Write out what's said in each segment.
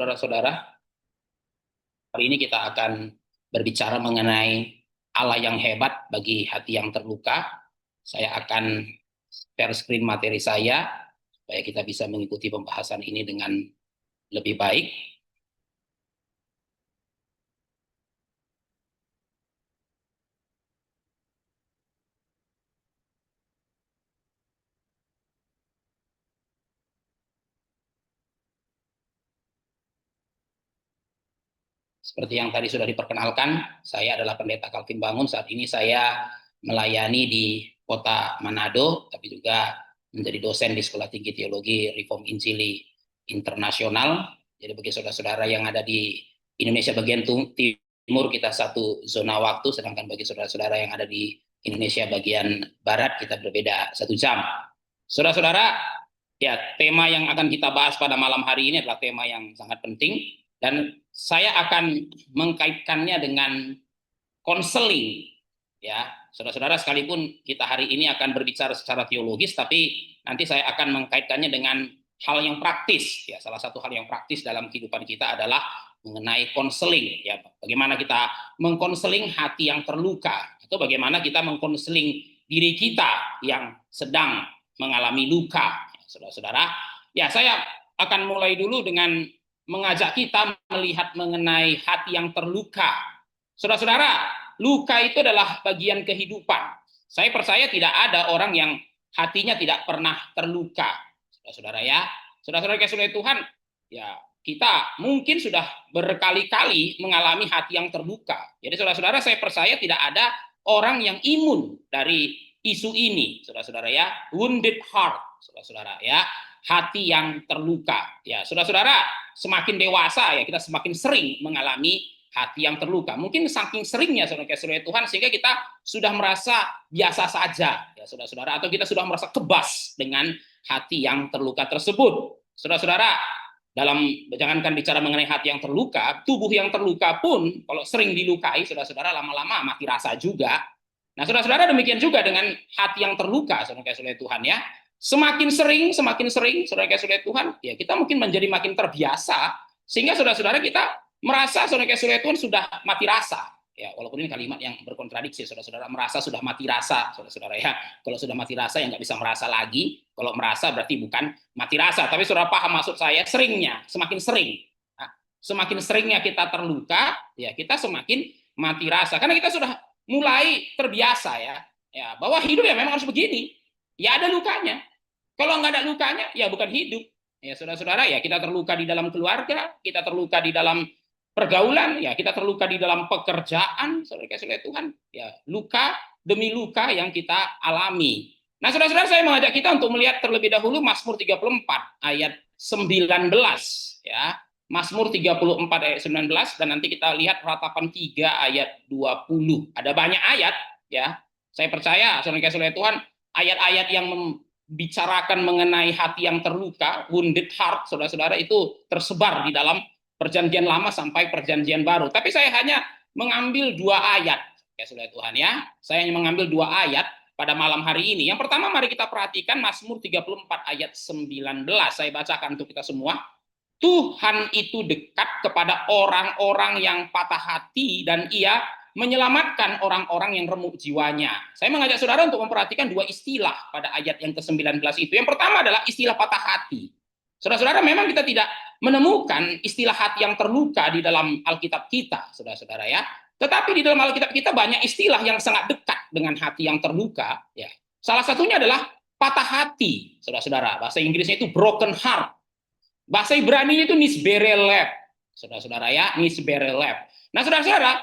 saudara-saudara. Hari ini kita akan berbicara mengenai Allah yang hebat bagi hati yang terluka. Saya akan share screen materi saya, supaya kita bisa mengikuti pembahasan ini dengan lebih baik. Seperti yang tadi sudah diperkenalkan, saya adalah Pendeta Calvin Bangun. Saat ini saya melayani di kota Manado, tapi juga menjadi dosen di Sekolah Tinggi Teologi Reform Injili Internasional. Jadi bagi saudara-saudara yang ada di Indonesia bagian timur, kita satu zona waktu, sedangkan bagi saudara-saudara yang ada di Indonesia bagian barat, kita berbeda 1 jam. Saudara-saudara, ya, tema yang akan kita bahas pada malam hari ini adalah tema yang sangat penting, dan saya akan mengkaitkannya dengan konseling. Ya, saudara-saudara, sekalipun kita hari ini akan berbicara secara teologis, tapi nanti saya akan mengkaitkannya dengan hal yang praktis. Ya, salah satu hal yang praktis dalam kehidupan kita adalah mengenai konseling. Ya, bagaimana kita mengkonseling hati yang terluka, atau bagaimana kita mengkonseling diri kita yang sedang mengalami luka. Saudara-saudara, ya, saya akan mulai dulu dengan mengajak kita melihat mengenai hati yang terluka. Saudara-saudara, luka itu adalah bagian kehidupan. Saya percaya tidak ada orang yang hatinya tidak pernah terluka. Saudara-saudara, ya, saudara-saudara kasih Tuhan, ya, kita mungkin sudah berkali-kali mengalami hati yang terluka. Jadi saudara-saudara, saya percaya tidak ada orang yang imun dari isu ini, saudara-saudara, ya, wounded heart, saudara-saudara, ya, hati yang terluka. Ya, saudara-saudara, semakin dewasa ya kita semakin sering mengalami hati yang terluka. Mungkin saking seringnya saudara-saudara Tuhan sehingga kita sudah merasa biasa saja, ya saudara-saudara, atau kita sudah merasa kebas dengan hati yang terluka tersebut. Saudara-saudara, jangankan bicara mengenai hati yang terluka, tubuh yang terluka pun kalau sering dilukai, saudara-saudara, lama-lama mati rasa juga. Nah, saudara-saudara, demikian juga dengan hati yang terluka, saudara-saudara Tuhan, ya. Semakin sering, saudara-saudara Tuhan, ya kita mungkin menjadi makin terbiasa, sehingga saudara-saudara kita merasa saudara-saudara Tuhan sudah mati rasa. Ya, walaupun ini kalimat yang berkontradiksi, saudara-saudara, merasa sudah mati rasa, saudara-saudara, ya. Kalau sudah mati rasa ya nggak bisa merasa lagi. Kalau merasa berarti bukan mati rasa. Tapi saudara paham maksud saya, seringnya, semakin sering. Nah, semakin seringnya kita terluka, ya kita semakin mati rasa. Karena kita sudah mulai terbiasa, ya bahwa hidup ya memang harus begini. Ya ada lukanya. Kalau nggak ada lukanya, ya bukan hidup. Ya saudara-saudara, ya kita terluka di dalam keluarga, kita terluka di dalam pergaulan, ya kita terluka di dalam pekerjaan, saudara-saudara Tuhan. Ya, luka demi luka yang kita alami. Nah, saudara-saudara, saya mengajak kita untuk melihat terlebih dahulu Mazmur 34 ayat 19, ya. Mazmur 34 ayat 19, dan nanti kita lihat ratapan 3 ayat 20. Ada banyak ayat, ya. Saya percaya saudara-saudara Tuhan, ayat-ayat yang membicarakan mengenai hati yang terluka, wounded heart, saudara-saudara, itu tersebar di dalam Perjanjian Lama sampai Perjanjian Baru. Tapi saya hanya mengambil 2 ayat, ya saudara Tuhan, ya. Saya hanya mengambil 2 ayat pada malam hari ini. Yang pertama, mari kita perhatikan Mazmur 34 ayat 19. Saya bacakan untuk kita semua. Tuhan itu dekat kepada orang-orang yang patah hati, dan Ia menyelamatkan orang-orang yang remuk jiwanya. Saya mengajak saudara untuk memperhatikan 2 istilah pada ayat yang ke-19 itu. Yang pertama adalah istilah patah hati. Saudara-saudara, memang kita tidak menemukan istilah hati yang terluka di dalam Alkitab kita, saudara-saudara, ya. Tetapi di dalam Alkitab kita banyak istilah yang sangat dekat dengan hati yang terluka, ya. Salah satunya adalah patah hati, saudara-saudara. Bahasa Inggrisnya itu broken heart. Bahasa Ibrani itu nisberelev, saudara-saudara, ya, nisberelev. Nah, saudara-saudara,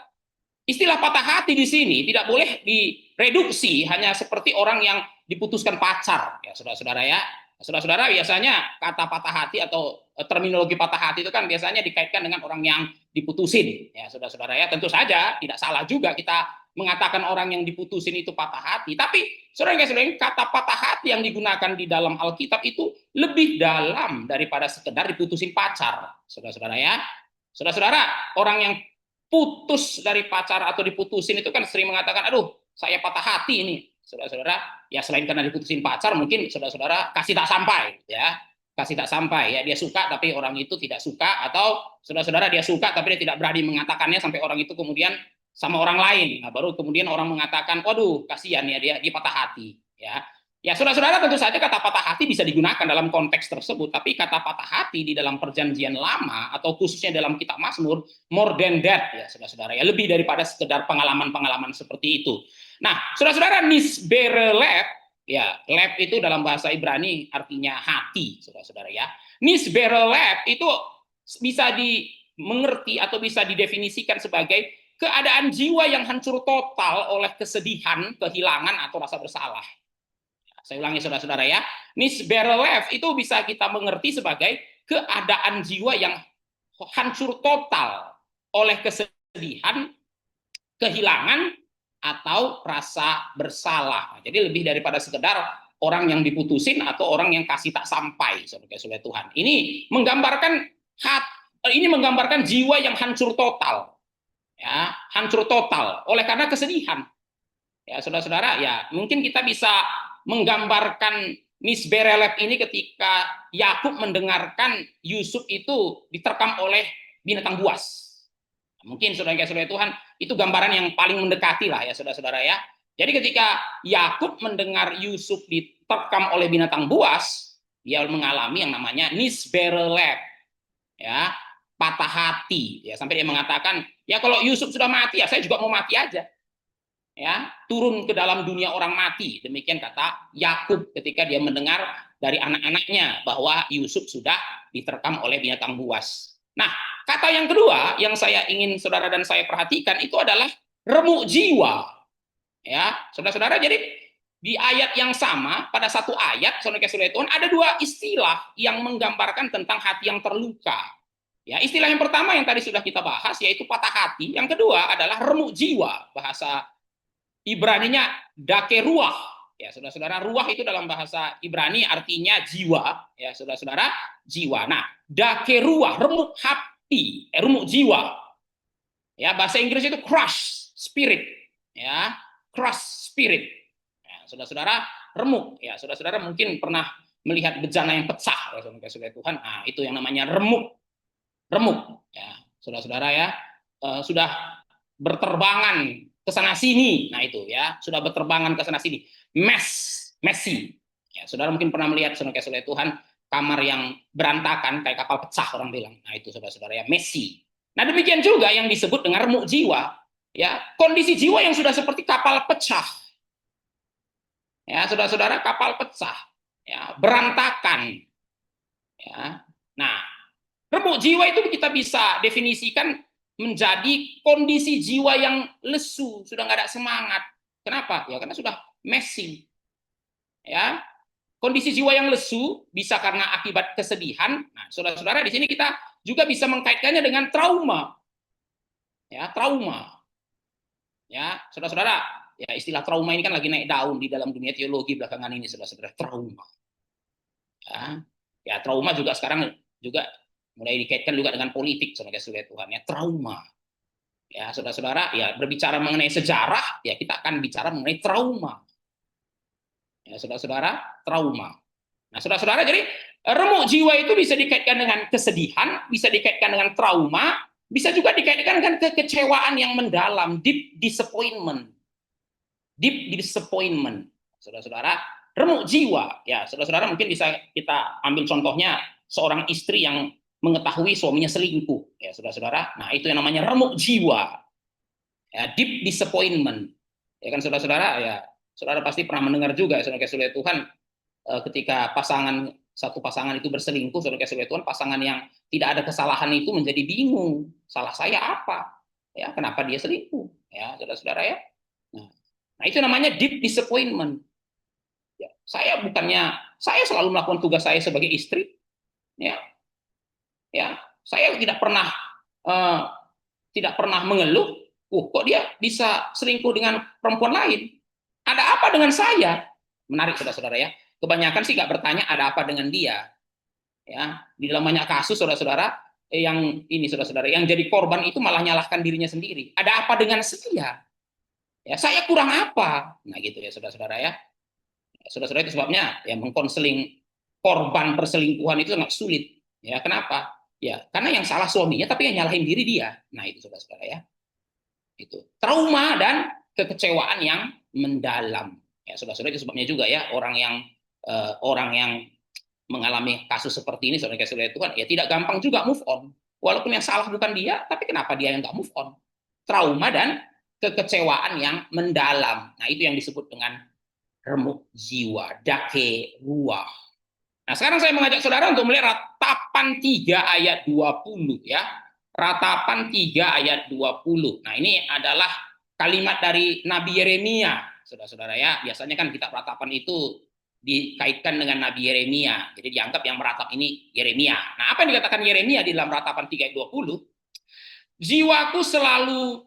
istilah patah hati di sini tidak boleh direduksi hanya seperti orang yang diputuskan pacar, ya saudara-saudara, ya. Saudara-saudara, biasanya kata patah hati atau terminologi patah hati itu kan biasanya dikaitkan dengan orang yang diputusin, ya saudara-saudara, ya. Tentu saja tidak salah juga kita mengatakan orang yang diputusin itu patah hati, tapi saudara-saudara, kata patah hati yang digunakan di dalam Alkitab itu lebih dalam daripada sekedar diputusin pacar, saudara-saudara, ya. Saudara-saudara, orang yang putus dari pacar atau diputusin itu kan sering mengatakan, aduh, saya patah hati ini. Saudara-saudara, ya selain karena diputusin pacar, mungkin saudara-saudara kasih tak sampai, ya. kasih tak sampai, ya dia suka tapi orang itu tidak suka, atau saudara-saudara dia suka tapi dia tidak berani mengatakannya sampai orang itu kemudian sama orang lain. Nah, baru kemudian orang mengatakan, waduh kasihan ya dia patah hati. Ya, saudara-saudara, tentu saja kata patah hati bisa digunakan dalam konteks tersebut, tapi kata patah hati di dalam perjanjian lama atau khususnya dalam kitab Mazmur, more than that, ya saudara-saudara, ya lebih daripada sekedar pengalaman-pengalaman seperti itu. Nah, saudara-saudara, nisberelef, ya, lab itu dalam bahasa Ibrani artinya hati, saudara-saudara ya. Nisberelef itu bisa dimengerti atau bisa didefinisikan sebagai keadaan jiwa yang hancur total oleh kesedihan, kehilangan, atau rasa bersalah. Saya ulangi saudara-saudara ya. Nisberelef itu bisa kita mengerti sebagai keadaan jiwa yang hancur total oleh kesedihan, kehilangan, atau rasa bersalah. Jadi lebih daripada sekedar orang yang diputusin atau orang yang kasih tak sampai, saudara Tuhan. Ini menggambarkan jiwa yang hancur total, ya, hancur total oleh karena kesedihan. Ya, saudara-saudara, ya mungkin kita bisa menggambarkan nisberelef ini ketika Yakub mendengarkan Yusuf itu diterkam oleh binatang buas. Mungkin saudara-saudara Tuhan, itu gambaran yang paling mendekati lah ya saudara-saudara ya. Jadi ketika Yakub mendengar Yusuf diterkam oleh binatang buas, dia mengalami yang namanya nisberelef, ya, patah hati, ya, sampai dia mengatakan, ya kalau Yusuf sudah mati ya saya juga mau mati aja, ya, turun ke dalam dunia orang mati. Demikian kata Yakub ketika dia mendengar dari anak-anaknya bahwa Yusuf sudah diterkam oleh binatang buas. Nah, kata yang kedua yang saya ingin saudara dan saya perhatikan itu adalah remuk jiwa. Ya, saudara-saudara, jadi di ayat yang sama, pada satu ayat, saudara-saudara Tuhan, ada dua istilah yang menggambarkan tentang hati yang terluka. Ya, istilah yang pertama yang tadi sudah kita bahas yaitu patah hati, yang kedua adalah remuk jiwa. Bahasa Ibraninya dakeruah. Ya, saudara-saudara, ruah itu dalam bahasa Ibrani artinya jiwa, ya, saudara-saudara, jiwa. Nah, dakeruah, remuk hati, remuk jiwa. Ya, bahasa Inggris itu crush spirit, ya, crush spirit. Ya, saudara-saudara, remuk. Ya, saudara-saudara mungkin pernah melihat bejana yang pecah, ya, saudara Tuhan. Nah, itu yang namanya remuk. Remuk. Ya, saudara-saudara ya, sudah berterbangan ke sana sini. Nah, itu ya, sudah berterbangan ke sana sini. Messy. Ya, saudara mungkin pernah melihat saudara Tuhan kamar yang berantakan kayak kapal pecah orang bilang. Nah, itu saudara-saudara ya, messy. Nah, demikian juga yang disebut dengan remuk jiwa. Ya, kondisi jiwa yang sudah seperti kapal pecah. Ya, saudara-saudara, kapal pecah. Ya, berantakan. Ya. Nah, remuk jiwa itu kita bisa definisikan menjadi kondisi jiwa yang lesu, sudah nggak ada semangat. Kenapa? Ya karena sudah messy. Ya, kondisi jiwa yang lesu bisa karena akibat kesedihan. Nah, saudara-saudara, di sini kita juga bisa mengkaitkannya dengan trauma. Ya, trauma. Ya, saudara-saudara, ya istilah trauma ini kan lagi naik daun di dalam dunia teologi belakangan ini, saudara-saudara, trauma. Ya, trauma juga sekarang juga mulai dikaitkan juga dengan politik, saudara-saudara Tuhan, ya, trauma. Ya, saudara-saudara, ya berbicara mengenai sejarah, ya kita akan bicara mengenai trauma. Ya, saudara-saudara, trauma. Nah, saudara-saudara, jadi remuk jiwa itu bisa dikaitkan dengan kesedihan, bisa dikaitkan dengan trauma, bisa juga dikaitkan dengan kekecewaan yang mendalam, deep disappointment. Deep disappointment. Saudara-saudara, remuk jiwa. Ya, saudara-saudara, mungkin bisa kita ambil contohnya seorang istri yang mengetahui suaminya selingkuh, ya saudara-saudara. Nah, itu yang namanya remuk jiwa, ya, deep disappointment, ya kan saudara-saudara. Ya, saudara pasti pernah mendengar juga, saudara-saudara Tuhan, ketika satu pasangan itu berselingkuh, saudara-saudara Tuhan, pasangan yang tidak ada kesalahan itu menjadi bingung, salah saya apa, ya kenapa dia selingkuh, ya saudara-saudara ya. Nah, itu namanya deep disappointment. Ya, saya selalu melakukan tugas saya sebagai istri, ya. Ya, saya tidak pernah mengeluh, kok dia bisa selingkuh dengan perempuan lain? Ada apa dengan saya? Menarik, saudara-saudara ya. Kebanyakan sih nggak bertanya ada apa dengan dia. Ya, di dalam banyak kasus, saudara-saudara, yang ini, saudara-saudara, yang jadi korban itu malah nyalahkan dirinya sendiri. Ada apa dengan saya? Ya, saya kurang apa? Nah, gitu ya, saudara-saudara ya. Saudara-saudara, itu sebabnya ya mengkonseling korban perselingkuhan itu sangat sulit. Ya, kenapa? Ya, karena yang salah suaminya, tapi yang nyalahin diri dia. Nah, itu saudara-saudara ya. Itu trauma dan kekecewaan yang mendalam. Ya, saudara-saudara, itu sebabnya juga ya orang yang mengalami kasus seperti ini, saudara-saudara Tuhan, ya tidak gampang juga move on. Walaupun yang salah bukan dia, tapi kenapa dia yang nggak move on? Trauma dan kekecewaan yang mendalam. Nah, itu yang disebut dengan remuk jiwa, dake ruah. Nah, sekarang saya mengajak saudara untuk melihat ratapan 3 ayat 20 ya. Ratapan 3 ayat 20. Nah, ini adalah kalimat dari Nabi Yeremia, saudara-saudara ya. Biasanya kan kitab ratapan itu dikaitkan dengan Nabi Yeremia. Jadi dianggap yang meratap ini Yeremia. Nah, apa yang dikatakan Yeremia di dalam ratapan 3 ayat 20? Jiwaku selalu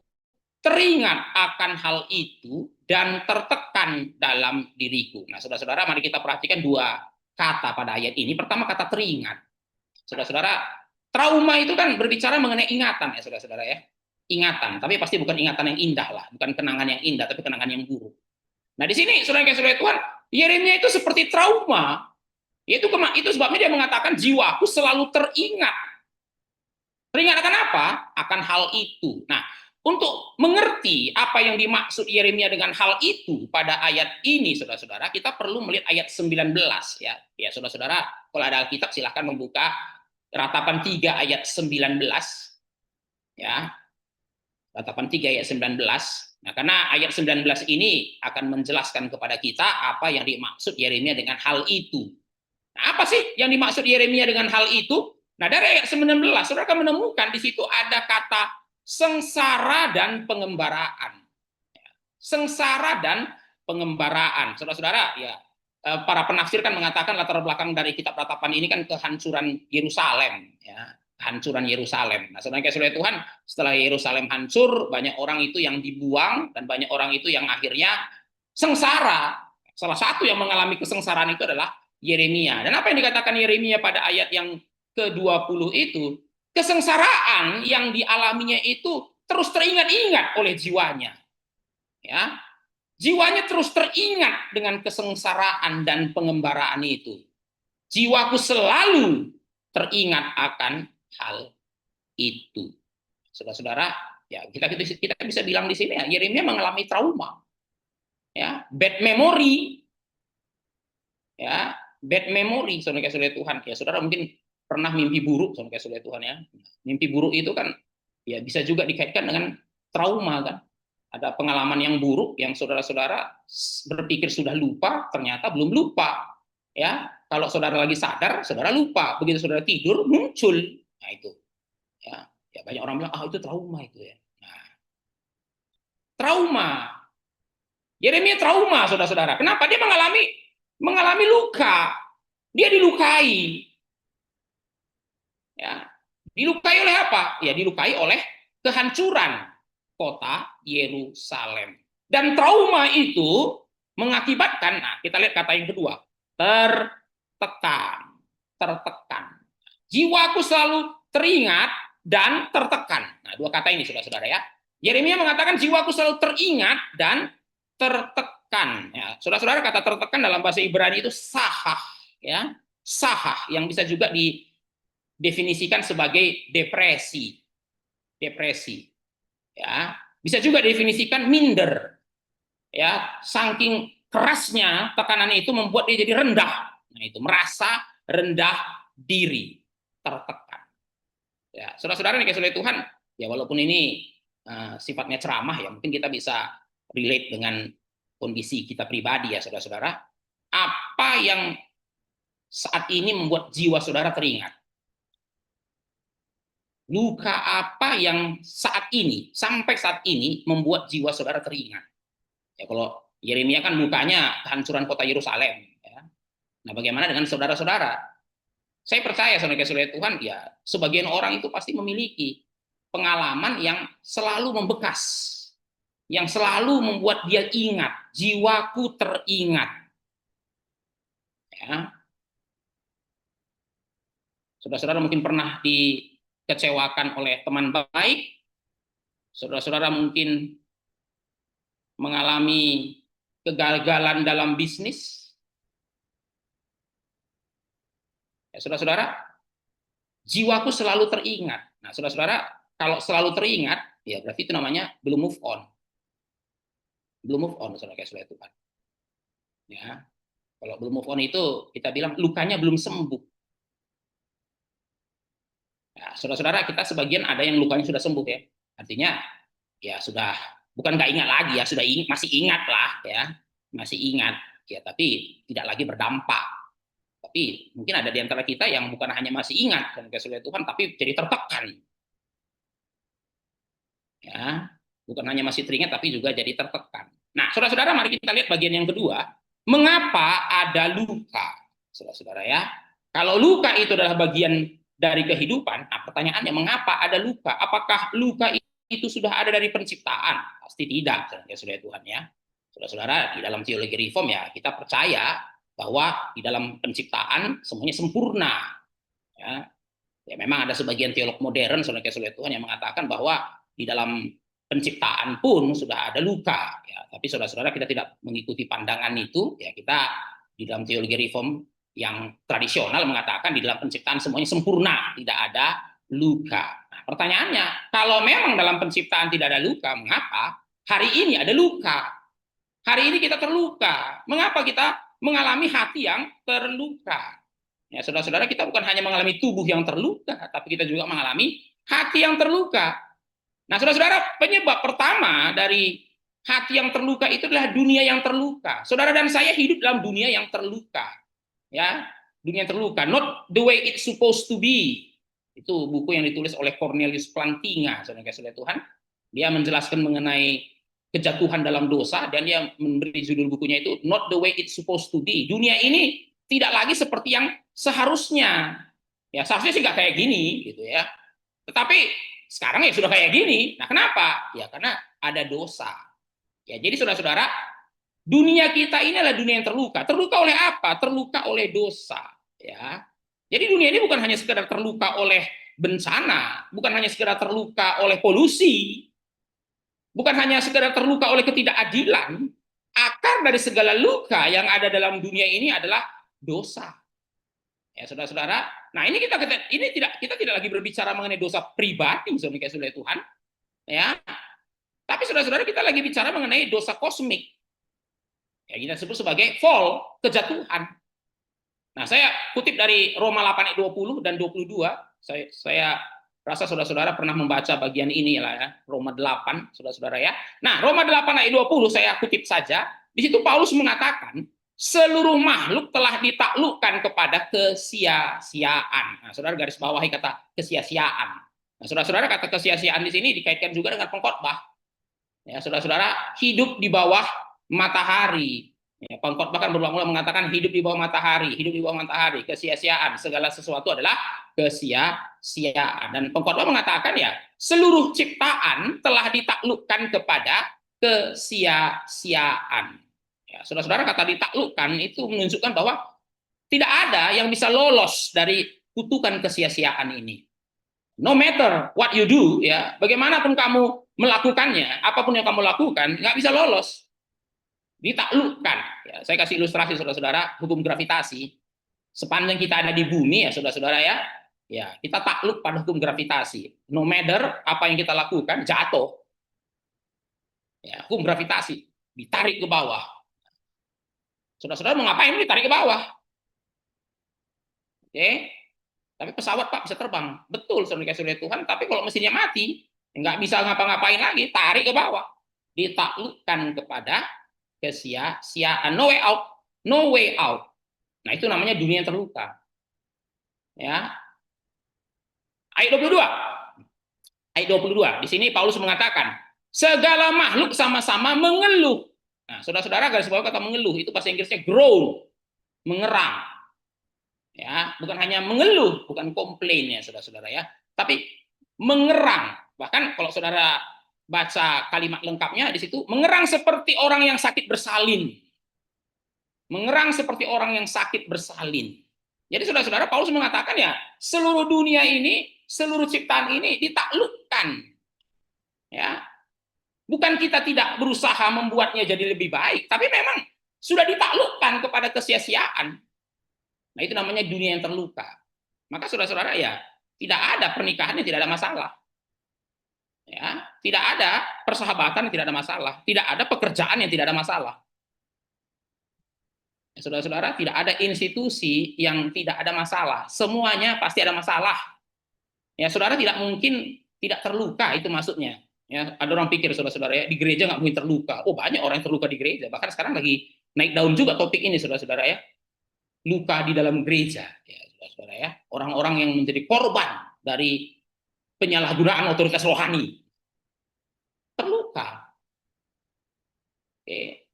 teringat akan hal itu dan tertekan dalam diriku. Nah, saudara-saudara, mari kita perhatikan dua kata pada ayat ini. Pertama, kata teringat. Saudara-saudara, trauma itu kan berbicara mengenai ingatan ya, saudara-saudara ya. Ingatan, tapi pasti bukan ingatan yang indah lah, bukan kenangan yang indah, tapi kenangan yang buruk. Nah, di sini saudara-saudara Tuhan, Yeremia itu seperti trauma. Itu sebabnya dia mengatakan jiwaku selalu teringat. Teringat akan apa? Akan hal itu. Nah, untuk mengerti apa yang dimaksud Yeremia dengan hal itu pada ayat ini, saudara-saudara, kita perlu melihat ayat 19 ya. Ya, saudara-saudara, kalau ada Alkitab silahkan membuka ratapan 3 ayat 19 ya. Ratapan 3 ayat 19. Nah, karena ayat 19 ini akan menjelaskan kepada kita apa yang dimaksud Yeremia dengan hal itu. Nah, apa sih yang dimaksud Yeremia dengan hal itu? Nah, dari ayat 19, saudara akan menemukan di situ ada kata sengsara dan pengembaraan. Sengsara dan pengembaraan. Saudara-saudara, ya, para penafsir kan mengatakan latar belakang dari kitab ratapan ini kan kehancuran Yerusalem, ya, kehancuran Yerusalem. Nah, saudara Tuhan, setelah Yerusalem hancur, banyak orang itu yang dibuang dan banyak orang itu yang akhirnya sengsara. Salah satu yang mengalami kesengsaraan itu adalah Yeremia. Dan apa yang dikatakan Yeremia pada ayat yang ke-20 itu, kesengsaraan yang dialaminya itu terus teringat-ingat oleh jiwanya. Ya, jiwanya terus teringat dengan kesengsaraan dan pengembaraan itu. Jiwaku selalu teringat akan hal itu. Saudara-saudara, ya kita bisa bilang di sini ya, Yeremia mengalami trauma. Ya, bad memory. Ya, bad memory, saudara-saudara Tuhan. Ya, saudara mungkin pernah mimpi buruk, saudara-saudara Tuhan ya. Mimpi buruk itu kan ya bisa juga dikaitkan dengan trauma kan. Ada pengalaman yang buruk yang saudara-saudara berpikir sudah lupa, ternyata belum lupa. Ya, kalau saudara lagi sadar, saudara lupa. Begitu saudara tidur, muncul. Nah, itu. Ya, ya banyak orang bilang, itu trauma itu ya. Nah, trauma. Yeremia trauma, saudara-saudara. Kenapa? Dia mengalami luka. Dia dilukai. Ya, dilukai oleh apa? Ya, dilukai oleh kehancuran kota Yerusalem. Dan trauma itu mengakibatkan, nah kita lihat kata yang kedua, tertekan. Tertekan. Jiwaku selalu teringat dan tertekan. Nah, dua kata ini saudara-saudara ya. Yeremia mengatakan jiwaku selalu teringat dan tertekan. Ya, saudara-saudara, kata tertekan dalam bahasa Ibrani itu sahah, ya, sahah yang bisa juga didefinisikan sebagai depresi, depresi. Ya, bisa juga definisikan minder. Ya, saking kerasnya tekanan itu membuat dia jadi rendah. Nah, itu merasa rendah diri, tertekan. Ya, saudara-saudara nih, saudara Tuhan, ya walaupun ini sifatnya ceramah ya, mungkin kita bisa relate dengan kondisi kita pribadi ya, saudara-saudara. Apa yang saat ini membuat jiwa saudara teringat? Luka apa yang saat ini, sampai saat ini membuat jiwa saudara teringat? Ya, kalau Yeremia kan lukanya kehancuran kota Yerusalem. Ya. Nah, bagaimana dengan saudara-saudara? Saya percaya saudara-saudara Tuhan, ya sebagian orang itu pasti memiliki pengalaman yang selalu membekas, yang selalu membuat dia ingat, jiwaku teringat. Ya. Saudara-saudara mungkin pernah dikecewakan oleh teman baik, saudara-saudara mungkin mengalami kegagalan dalam bisnis, Ya, saudara-saudara, jiwaku selalu teringat. Nah, saudara-saudara, kalau selalu teringat, ya berarti itu namanya belum move on. Belum move on, saudara kasih Tuhan. Ya, kalau belum move on itu kita bilang lukanya belum sembuh. Ya, saudara-saudara, kita sebagian ada yang lukanya sudah sembuh ya. Artinya ya sudah, bukan nggak ingat lagi ya, sudah masih ingat lah ya, masih ingat ya, tapi tidak lagi berdampak. Tapi mungkin ada di antara kita yang bukan hanya masih ingat dan kasih Tuhan, tapi jadi tertekan. Ya, bukan hanya masih teringat tapi juga jadi tertekan. Nah, saudara-saudara, mari kita lihat bagian yang kedua. Mengapa ada luka? Saudara-saudara ya. Kalau luka itu adalah bagian dari kehidupan, nah pertanyaannya mengapa ada luka? Apakah luka itu sudah ada dari penciptaan? Pasti tidak, saudara Tuhan ya. Saudara-saudara, di dalam teologi reform ya, kita percaya bahwa di dalam penciptaan semuanya sempurna. Ya, ya memang ada sebagian teolog modern, saudara Tuhan, yang mengatakan bahwa di dalam penciptaan pun sudah ada luka. Ya, tapi saudara-saudara, kita tidak mengikuti pandangan itu. Ya, kita di dalam teologi reform yang tradisional mengatakan di dalam penciptaan semuanya sempurna, tidak ada luka. Nah, pertanyaannya, kalau memang dalam penciptaan tidak ada luka, mengapa hari ini ada luka? Hari ini kita terluka. Mengapa kita mengalami hati yang terluka? Ya, saudara-saudara, kita bukan hanya mengalami tubuh yang terluka, tapi kita juga mengalami hati yang terluka. Nah, saudara-saudara, penyebab pertama dari hati yang terluka itu adalah dunia yang terluka. Saudara dan saya hidup dalam dunia yang terluka. Ya, dunia yang terluka, not the way it's supposed to be. Itu buku yang ditulis oleh Cornelius Plantinga, saudara kasih Tuhan. Dia menjelaskan mengenai kejatuhan dalam dosa, dan dia memberi judul bukunya itu Not the Way It's Supposed to Be. Dunia ini tidak lagi seperti yang seharusnya. Ya, seharusnya sih nggak kayak gini gitu ya. Tetapi sekarang ya sudah kayak gini. Nah, kenapa? Ya karena ada dosa. Ya, jadi saudara-saudara, dunia kita ini adalah dunia yang terluka. Terluka oleh apa? Terluka oleh dosa. Ya. Jadi dunia ini bukan hanya sekedar terluka oleh bencana, bukan hanya sekedar terluka oleh polusi, bukan hanya sekedar terluka oleh ketidakadilan. Akar dari segala luka yang ada dalam dunia ini adalah dosa. Ya, saudara-saudara. Nah, ini kita tidak lagi berbicara mengenai dosa pribadi, saudara Tuhan. Ya. Tapi saudara-saudara, kita lagi bicara mengenai dosa kosmik. Ya, kita sebut sebagai fall, kejatuhan. Nah, saya kutip dari Roma 8 ayat 20 dan 22. Saya rasa saudara-saudara pernah membaca bagian ini lah ya, Roma 8, saudara-saudara ya. Nah, Roma 8 ayat 20 saya kutip saja. Di situ Paulus mengatakan, seluruh makhluk telah ditaklukkan kepada kesia-siaan. Nah, saudara garis bawahi kata kesia-siaan. Nah, saudara-saudara, kata kesia-siaan di sini dikaitkan juga dengan pengkhotbah. Ya, saudara-saudara, hidup di bawah matahari. Ya, pengkhotbah bahkan berulang-ulang mengatakan hidup di bawah matahari, hidup di bawah matahari, kesia-siaan, segala sesuatu adalah kesia-siaan. Dan pengkhotbah mengatakan ya, seluruh ciptaan telah ditaklukkan kepada kesia-siaan. Ya, saudara-saudara, kata ditaklukkan itu menunjukkan bahwa tidak ada yang bisa lolos dari kutukan kesia-siaan ini. No matter what you do, ya, bagaimanapun kamu melakukannya, apapun yang kamu lakukan, nggak bisa lolos. Ditaklukkan. Ya, saya kasih ilustrasi saudara-saudara, hukum gravitasi. Sepanjang kita ada di bumi ya saudara-saudara ya kita takluk pada hukum gravitasi. No matter apa yang kita lakukan, jatuh. Ya, hukum gravitasi ditarik ke bawah. Saudara-saudara mau ngapain? Ditarik ke bawah. Oke? Tapi pesawat Pak bisa terbang. Betul, saudara Tuhan. Tapi kalau mesinnya mati, nggak bisa ngapa-ngapain lagi, tarik ke bawah. Ditaklukkan kepada kesia-siaan. No way out. No way out. Nah, itu namanya dunia yang terluka. Ya. Ayat 22. Ayat 22. Di sini Paulus mengatakan, segala makhluk sama-sama mengeluh. Nah, saudara-saudara, garis bawah kata mengeluh, itu bahasa Inggrisnya groan, mengerang. Ya, bukan hanya mengeluh, bukan komplain ya, saudara-saudara ya, tapi mengerang. Bahkan kalau saudara baca kalimat lengkapnya di situ, mengerang seperti orang yang sakit bersalin. Mengerang seperti orang yang sakit bersalin. Jadi saudara-saudara, Paulus mengatakan ya, seluruh dunia ini, seluruh ciptaan ini ditaklukkan. Ya. Bukan kita tidak berusaha membuatnya jadi lebih baik, tapi memang sudah ditaklukkan kepada kesia-siaan. Nah, itu namanya dunia yang terluka. Maka saudara-saudara ya, tidak ada pernikahan yang tidak ada masalah. Ya, tidak ada persahabatan yang tidak ada masalah, tidak ada pekerjaan yang tidak ada masalah. Ya, saudara-saudara, tidak ada institusi yang tidak ada masalah. Semuanya pasti ada masalah. Ya, saudara tidak mungkin tidak terluka, itu maksudnya. Ya, ada orang pikir saudara-saudara ya, di gereja nggak mungkin terluka. Oh, banyak orang yang terluka di gereja. Bahkan sekarang lagi naik daun juga topik ini, saudara-saudara ya. Luka di dalam gereja, ya, saudara-saudara ya. Orang-orang yang menjadi korban dari penyalahgunaan otoritas rohani terluka. Oke.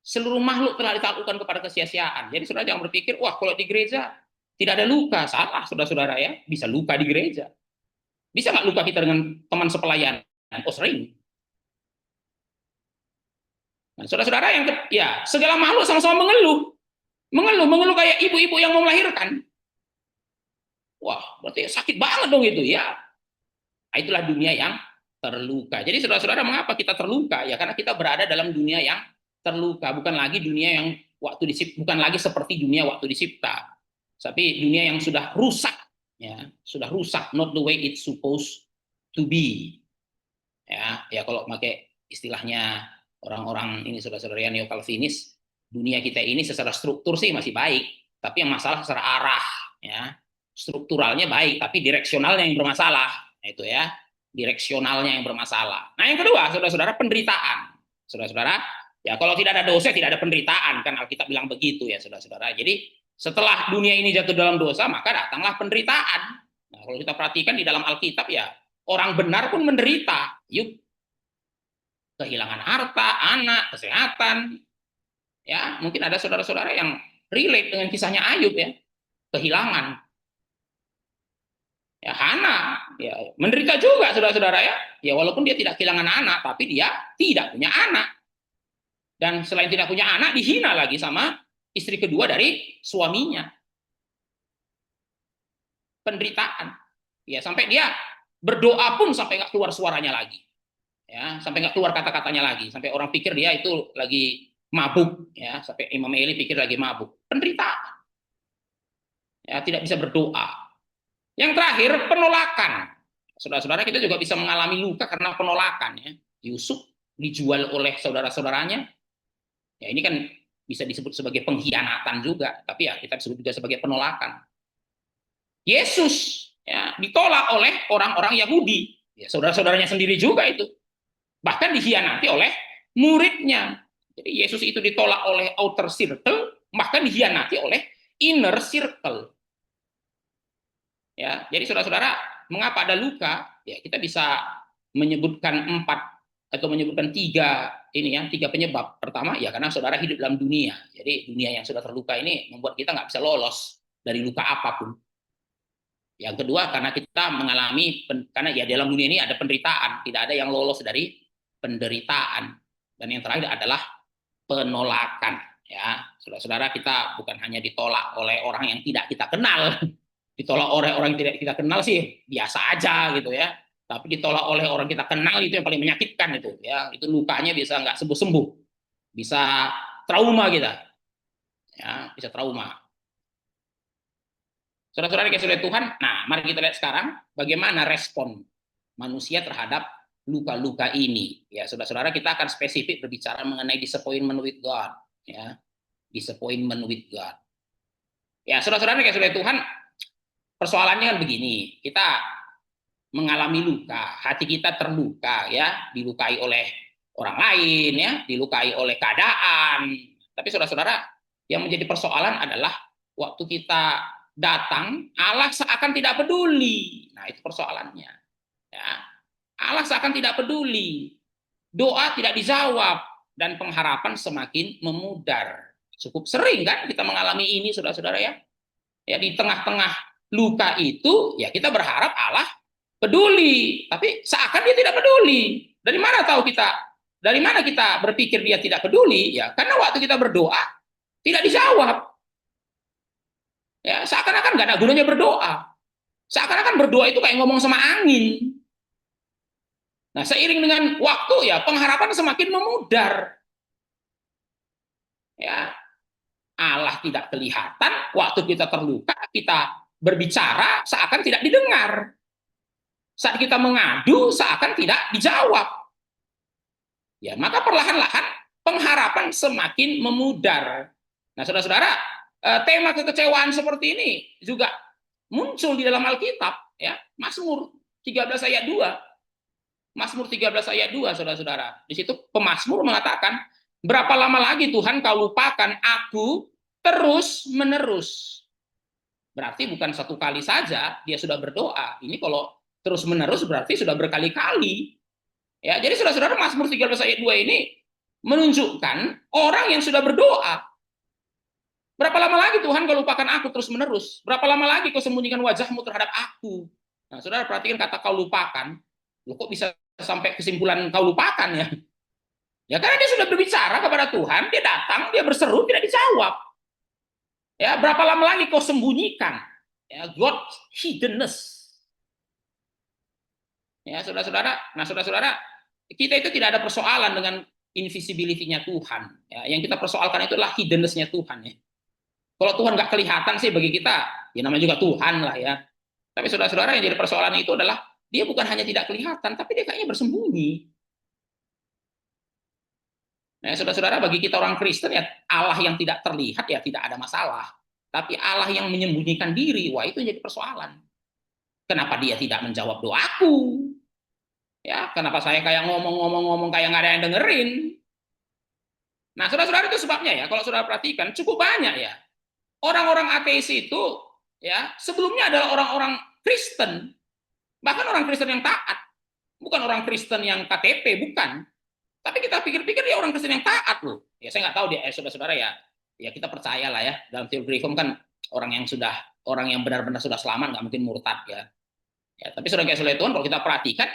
Seluruh makhluk telah ditaklukkan kepada kesia-siaan. Jadi saudara jangan berpikir, wah kalau di gereja tidak ada luka. Salah, saudara-saudara ya. Bisa luka di gereja. Bisa nggak luka kita dengan teman sepelayanan? Oh sering. Nah, saudara-saudara yang ya segala makhluk sama-sama mengeluh, mengeluh kayak ibu-ibu yang mau melahirkan. Wah, berarti sakit banget dong itu ya. Nah, itulah dunia yang terluka. Jadi saudara-saudara, mengapa kita terluka? Ya karena kita berada dalam dunia yang terluka, bukan lagi dunia yang waktu dicipta, bukan lagi seperti dunia waktu dicipta, tapi dunia yang sudah rusak, ya sudah rusak, not the way it's supposed to be. Ya kalau pakai istilahnya orang-orang ini saudara-saudara neo Calvinis, dunia kita ini secara struktur sih masih baik, tapi yang masalah secara arah, ya strukturalnya baik, tapi direksionalnya yang bermasalah, itu ya direksionalnya yang bermasalah. Nah yang kedua, saudara-saudara, penderitaan, saudara-saudara, ya kalau tidak ada dosa tidak ada penderitaan, kan Alkitab bilang begitu ya saudara-saudara. Jadi setelah dunia ini jatuh dalam dosa, maka datanglah penderitaan. Nah kalau kita perhatikan di dalam Alkitab ya, orang benar pun menderita. Yuk, kehilangan harta, anak, kesehatan. Ya, mungkin ada saudara-saudara yang relate dengan kisahnya Ayub ya, kehilangan. Ya, Hana ya menderita juga saudara-saudara ya. Ya walaupun dia tidak kehilangan anak, tapi dia tidak punya anak. Dan selain tidak punya anak, dihina lagi sama istri kedua dari suaminya. Penderitaan. Ya sampai dia berdoa pun sampai nggak keluar suaranya lagi. Ya sampai nggak keluar kata-katanya lagi, sampai orang pikir dia itu lagi mabuk, ya sampai Imam Eli pikir lagi mabuk. Penderitaan, ya tidak bisa berdoa. Yang terakhir, penolakan. Saudara-saudara, kita juga bisa mengalami luka karena penolakan, ya. Yusuf dijual oleh saudara-saudaranya, ya ini kan bisa disebut sebagai pengkhianatan juga, tapi ya kita disebut juga sebagai penolakan. Yesus ya ditolak oleh orang-orang Yahudi, ya saudara-saudaranya sendiri juga itu. Bahkan dikhianati oleh muridnya. Jadi Yesus itu ditolak oleh outer circle, bahkan dikhianati oleh inner circle. Ya, jadi saudara-saudara, mengapa ada luka? Ya, kita bisa menyebutkan 4 atau menyebutkan 3 ini ya, 3 penyebab. Pertama, ya karena saudara hidup dalam dunia. Jadi dunia yang sudah terluka ini membuat kita nggak bisa lolos dari luka apapun. Yang kedua, karena kita mengalami, karena ya dalam dunia ini ada penderitaan, tidak ada yang lolos dari penderitaan. Dan yang terakhir adalah penolakan. Ya, saudara-saudara, kita bukan hanya ditolak oleh orang yang tidak kita kenal, ditolak oleh orang yang tidak kita kenal sih biasa aja gitu ya. Tapi ditolak oleh orang kita kenal itu yang paling menyakitkan itu. Ya, itu lukanya bisa nggak sembuh-sembuh, bisa trauma kita. Ya, bisa trauma. Saudara-saudara dikasih oleh Tuhan. Nah, mari kita lihat sekarang bagaimana respon manusia terhadap luka-luka ini. Ya, saudara-saudara, kita akan spesifik berbicara mengenai disappointment with God. Ya, disappointment with God. Ya, saudara-saudara dikasih oleh Tuhan, persoalannya kan begini. Kita mengalami luka, hati kita terluka, ya, dilukai oleh orang lain, ya, dilukai oleh keadaan. Tapi saudara-saudara, yang menjadi persoalan adalah waktu kita datang, Allah seakan tidak peduli. Nah, itu persoalannya. Ya. Allah seakan tidak peduli. Doa tidak dijawab dan pengharapan semakin memudar. Cukup sering kan kita mengalami ini, saudara-saudara ya. Ya di tengah-tengah luka itu, ya kita berharap Allah peduli, tapi seakan dia tidak peduli. Dari mana tahu kita? Dari mana kita berpikir dia tidak peduli? Ya, karena waktu kita berdoa tidak dijawab. Ya, seakan-akan nggak ada gunanya berdoa. Seakan-akan berdoa itu kayak ngomong sama angin. Nah, seiring dengan waktu ya pengharapan semakin memudar. Ya, Allah tidak kelihatan, waktu kita terluka, kita berbicara seakan tidak didengar. Saat kita mengadu seakan tidak dijawab. Ya, maka perlahan-lahan pengharapan semakin memudar. Nah, saudara-saudara, tema kekecewaan seperti ini juga muncul di dalam Alkitab, ya. Mazmur 13 ayat 2. Mazmur 13 ayat 2, saudara-saudara. Di situ pemazmur mengatakan, berapa lama lagi Tuhan kau lupakan aku terus menerus. Berarti bukan satu kali saja dia sudah berdoa. Ini kalau terus menerus berarti sudah berkali-kali. Ya, jadi saudara-saudara, Mazmur 13 ayat 2 ini menunjukkan orang yang sudah berdoa. Berapa lama lagi Tuhan kau lupakan aku terus menerus? Berapa lama lagi kau sembunyikan wajahmu terhadap aku? Nah, saudara perhatikan kata kau lupakan. Loh, kok bisa sampai kesimpulan kau lupakan ya? Ya karena dia sudah berbicara kepada Tuhan, dia datang, dia berseru, tidak dijawab. Ya, berapa lama lagi kau sembunyikan? Ya, God hiddenness. Ya, saudara-saudara. Nah, saudara-saudara, kita itu tidak ada persoalan dengan invisibility-nya Tuhan. Ya, yang kita persoalkan itu adalah hiddenness-nya Tuhan. Ya. Kalau Tuhan nggak kelihatan sih bagi kita, ya namanya juga Tuhan lah ya. Tapi saudara-saudara, yang jadi persoalan itu adalah dia bukan hanya tidak kelihatan, tapi dia kayaknya bersembunyi. Nah, saudara-saudara, bagi kita orang Kristen ya Allah yang tidak terlihat ya tidak ada masalah. Tapi Allah yang menyembunyikan diri, wah itu jadi persoalan. Kenapa dia tidak menjawab doaku? Ya, kenapa saya kayak ngomong-ngomong kayak nggak ada yang dengerin? Nah, saudara-saudara, itu sebabnya ya, kalau saudara perhatikan cukup banyak ya. Orang-orang ateis itu ya sebelumnya adalah orang-orang Kristen, bahkan orang Kristen yang taat, bukan orang Kristen yang KTP, bukan. Tapi kita pikir-pikir dia orang Kristen yang taat loh. Ya saya nggak tahu dia, saudara-saudara ya. Ya kita percayalah ya, dalam teologi reform kan orang yang benar-benar sudah selamat nggak mungkin murtad ya. Ya, tapi saudara kayak Tuhan, kalau kita perhatikan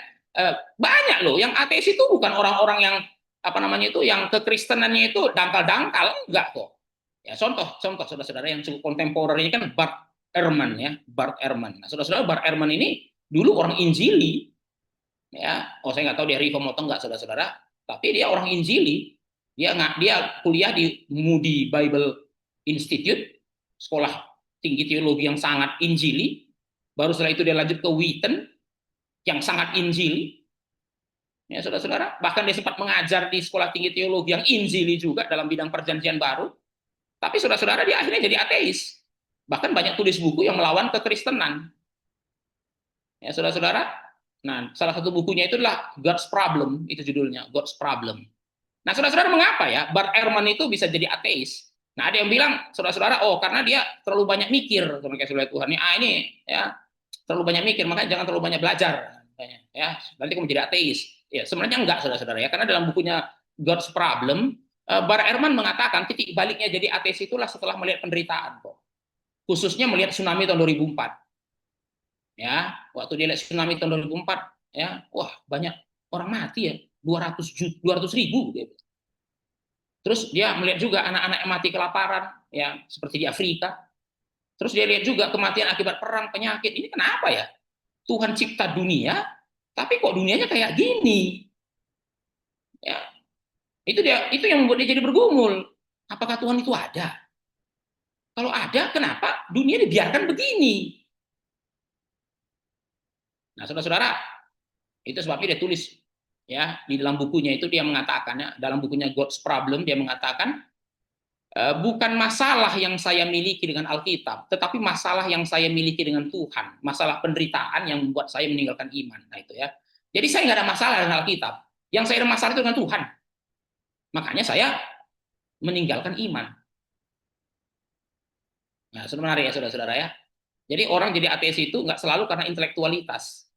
banyak loh yang ateis itu bukan orang-orang yang apa namanya itu yang kekristenannya itu dangkal-dangkal, enggak kok. Ya contoh saudara-saudara yang cukup kontemporer ini kan Bart Ehrman ya, Bart Ehrman. Nah, saudara-saudara, Bart Ehrman ini dulu orang Injili ya. Oh, saya nggak tahu dia reform atau enggak saudara-saudara, tapi dia orang Injili. Dia kuliah di Moody Bible Institute, sekolah tinggi teologi yang sangat Injili. Baru setelah itu dia lanjut ke Wheaton yang sangat Injili. Ya, saudara-saudara, bahkan dia sempat mengajar di sekolah tinggi teologi yang Injili juga dalam bidang perjanjian baru. Tapi saudara-saudara, dia akhirnya jadi ateis. Bahkan banyak tulis buku yang melawan kekristenan. Ya, saudara-saudara. Nah, salah satu bukunya itu adalah God's Problem, itu judulnya, God's Problem. Nah, saudara-saudara, mengapa ya Bart Ehrman itu bisa jadi ateis? Nah, ada yang bilang, saudara-saudara, oh karena dia terlalu banyak mikir, sama kayak Tuhan. Ini ya terlalu banyak mikir, makanya jangan terlalu banyak belajar. Ya, nanti kamu jadi ateis. Ya, sebenarnya enggak, saudara-saudara ya, karena dalam bukunya God's Problem, Bart Ehrman mengatakan titik baliknya jadi ateis itulah setelah melihat penderitaan kok. Khususnya melihat tsunami tahun 2004. Ya, waktu dia lihat tsunami tahun 2004, ya, wah banyak orang mati ya, 200 ribu. Gitu. Terus dia melihat juga anak-anak yang mati kelaparan, ya seperti di Afrika. Terus dia lihat juga kematian akibat perang, penyakit. Ini kenapa ya? Tuhan cipta dunia, tapi kok dunianya kayak gini? Ya, itu yang membuat dia jadi bergumul. Apakah Tuhan itu ada? Kalau ada, kenapa dunia dibiarkan begini? Nah, saudara-saudara, itu sebabnya dia tulis ya di dalam bukunya itu dia mengatakan ya, dalam bukunya God's Problem dia mengatakan bukan masalah yang saya miliki dengan Alkitab, tetapi masalah yang saya miliki dengan Tuhan, masalah penderitaan yang membuat saya meninggalkan iman. Nah itu ya. Jadi saya nggak ada masalah dengan Alkitab. Yang saya ada masalah itu dengan Tuhan. Makanya saya meninggalkan iman. Nah, sebenarnya ya saudara-saudara ya. Jadi orang jadi ateis itu nggak selalu karena intelektualitas.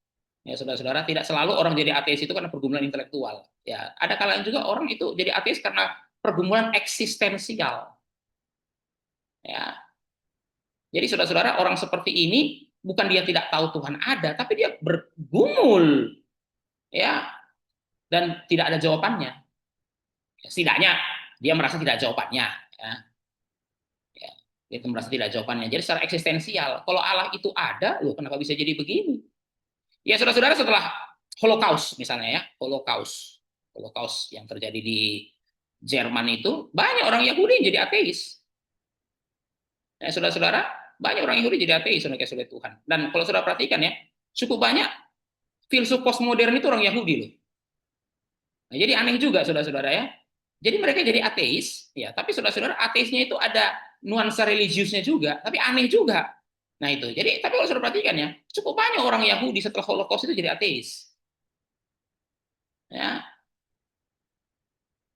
Ya saudara-saudara, tidak selalu orang jadi ateis itu karena pergumulan intelektual. Ya, ada kalanya juga orang itu jadi ateis karena pergumulan eksistensial. Ya. Jadi saudara-saudara, orang seperti ini bukan dia tidak tahu Tuhan ada, tapi dia bergumul. Ya, dan tidak ada jawabannya. Setidaknya dia merasa tidak jawabannya, ya. Ya, itu merasa tidak jawabannya. Jadi secara eksistensial, kalau Allah itu ada, loh kenapa bisa jadi begini? Ya saudara-saudara, setelah Holocaust misalnya ya, Holocaust yang terjadi di Jerman itu banyak orang Yahudi yang jadi ateis. Ya saudara-saudara, Banyak orang Yahudi jadi ateis oleh Tuhan. Dan kalau sudah perhatikan ya, cukup banyak filsuf postmodern itu orang Yahudi loh. Nah, jadi aneh juga saudara-saudara ya. Jadi mereka jadi ateis, ya. Tapi saudara-saudara ateisnya itu ada nuansa religiusnya juga, tapi aneh juga. Nah itu. Jadi tapi kalau saudara perhatikan ya, cukup banyak orang Yahudi setelah Holocaust itu jadi ateis. Ya,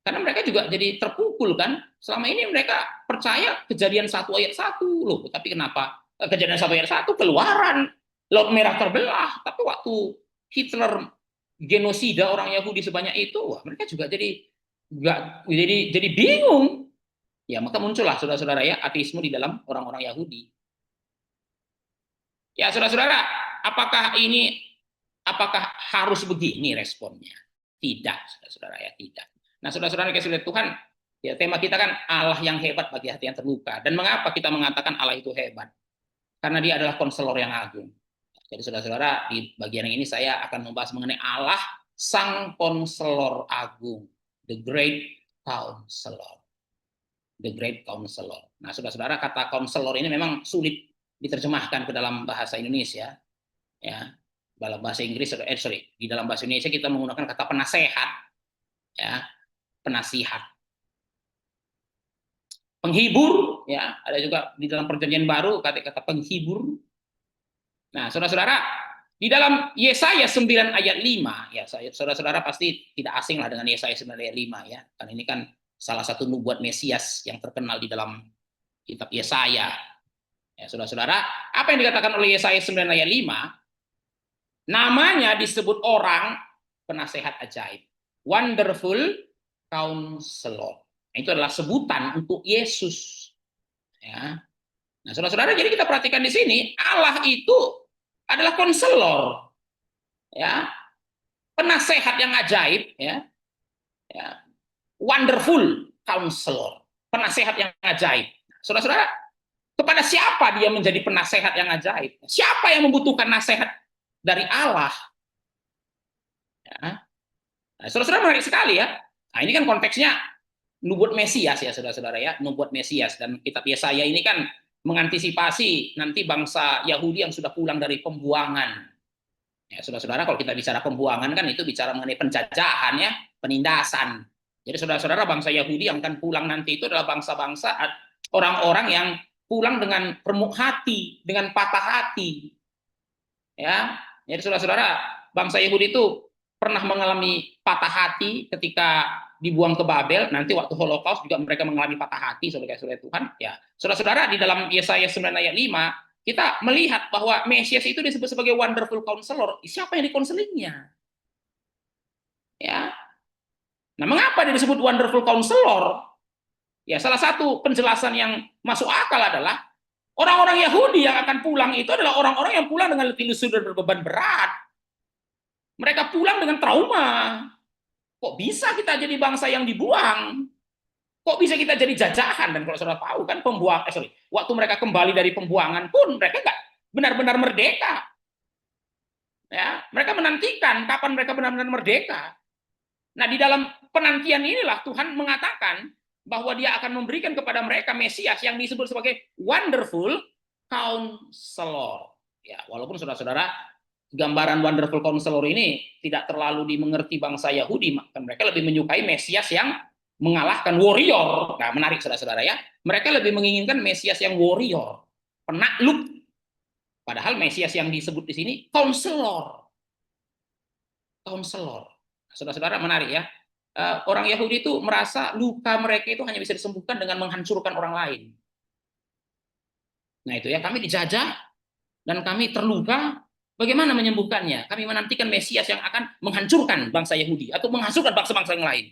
karena mereka juga jadi terpukul kan. Selama ini mereka percaya kejadian 1 ayat 1 loh, tapi kenapa kejadian 1 ayat 1 keluaran Laut Merah terbelah, tapi waktu Hitler genosida orang Yahudi sebanyak itu, wah mereka juga jadi nggak jadi bingung. Ya maka muncullah saudara-saudara ya ateisme di dalam orang-orang Yahudi. Ya saudara-saudara, apakah harus begini responnya? Tidak, saudara-saudara ya tidak. Nah saudara-saudara kasih Tuhan, ya tema kita kan Allah yang hebat bagi hati yang terluka. Dan mengapa kita mengatakan Allah itu hebat? Karena dia adalah konselor yang agung. Jadi saudara-saudara, di bagian ini saya akan membahas mengenai Allah sang konselor agung, the great counselor. The great counselor. Nah, saudara-saudara, kata konselor ini memang sulit diterjemahkan ke dalam bahasa Indonesia, ya. Dalam bahasa Inggris, di dalam bahasa Indonesia kita menggunakan kata penasehat, ya, penasihat, penghibur, ya. Ada juga di dalam Perjanjian Baru kata-kata penghibur. Nah, saudara-saudara, di dalam Yesaya 9 ayat 5, ya, saudara-saudara pasti tidak asing lah dengan Yesaya 9 ayat 5, ya. Karena ini kan salah satu nubuat Mesias yang terkenal di dalam kitab Yesaya. Ya, saudara-saudara, apa yang dikatakan oleh Yesaya 9 ayat 5? Namanya disebut orang penasehat ajaib. Wonderful Counselor. Nah, itu adalah sebutan untuk Yesus. Ya. Nah, saudara-saudara, jadi kita perhatikan di sini, Allah itu adalah konselor. Ya. Penasehat yang ajaib, ya. Ya. Wonderful Counselor. Penasehat yang ajaib. Saudara-saudara, kepada siapa dia menjadi penasehat yang ajaib? Siapa yang membutuhkan nasihat dari Allah? Ya. Nah, saudara-saudara menarik sekali ya. Nah, ini kan konteksnya nubuat Mesias ya, saudara-saudara ya, nubuat Mesias, dan kitab Yesaya ini kan mengantisipasi nanti bangsa Yahudi yang sudah pulang dari pembuangan. Ya, saudara-saudara, kalau kita bicara pembuangan kan itu bicara mengenai penjajahan ya, penindasan. Jadi saudara-saudara, bangsa Yahudi yang akan pulang nanti itu adalah bangsa-bangsa orang-orang yang pulang dengan remuk hati, dengan patah hati. Ya, jadi saudara-saudara, bangsa Yahudi itu pernah mengalami patah hati ketika dibuang ke Babel. Nanti waktu Holocaust juga mereka mengalami patah hati, saudara-saudara Tuhan. Ya, saudara-saudara, di dalam Yesaya 9 ayat 5 kita melihat bahwa Mesias itu disebut sebagai wonderful counselor. Siapa yang dikonselingnya? Ya. Nah, mengapa dia disebut wonderful counselor? Ya, salah satu penjelasan yang masuk akal adalah orang-orang Yahudi yang akan pulang itu adalah orang-orang yang pulang dengan letih lesu dan berbeban berat. Mereka pulang dengan trauma. Kok bisa kita jadi bangsa yang dibuang? Kok bisa kita jadi jajahan? Dan kalau saudara tahu kan waktu mereka kembali dari pembuangan pun mereka nggak benar-benar merdeka. Ya, mereka menantikan kapan mereka benar-benar merdeka. Nah, di dalam penantian inilah Tuhan mengatakan bahwa dia akan memberikan kepada mereka Mesias yang disebut sebagai wonderful counselor. Ya, walaupun saudara-saudara, gambaran wonderful counselor ini tidak terlalu dimengerti bangsa Yahudi, maka mereka lebih menyukai Mesias yang mengalahkan warrior. Nah, menarik saudara-saudara ya. Mereka lebih menginginkan Mesias yang warrior, penakluk. Padahal Mesias yang disebut di sini counselor. Counselor. Saudara-saudara, menarik ya. Orang Yahudi itu merasa luka mereka itu hanya bisa disembuhkan dengan menghancurkan orang lain. Nah itu ya, kami dijajah dan kami terluka. Bagaimana menyembuhkannya? Kami menantikan Mesias yang akan menghancurkan bangsa Yahudi atau menghancurkan bangsa-bangsa yang lain.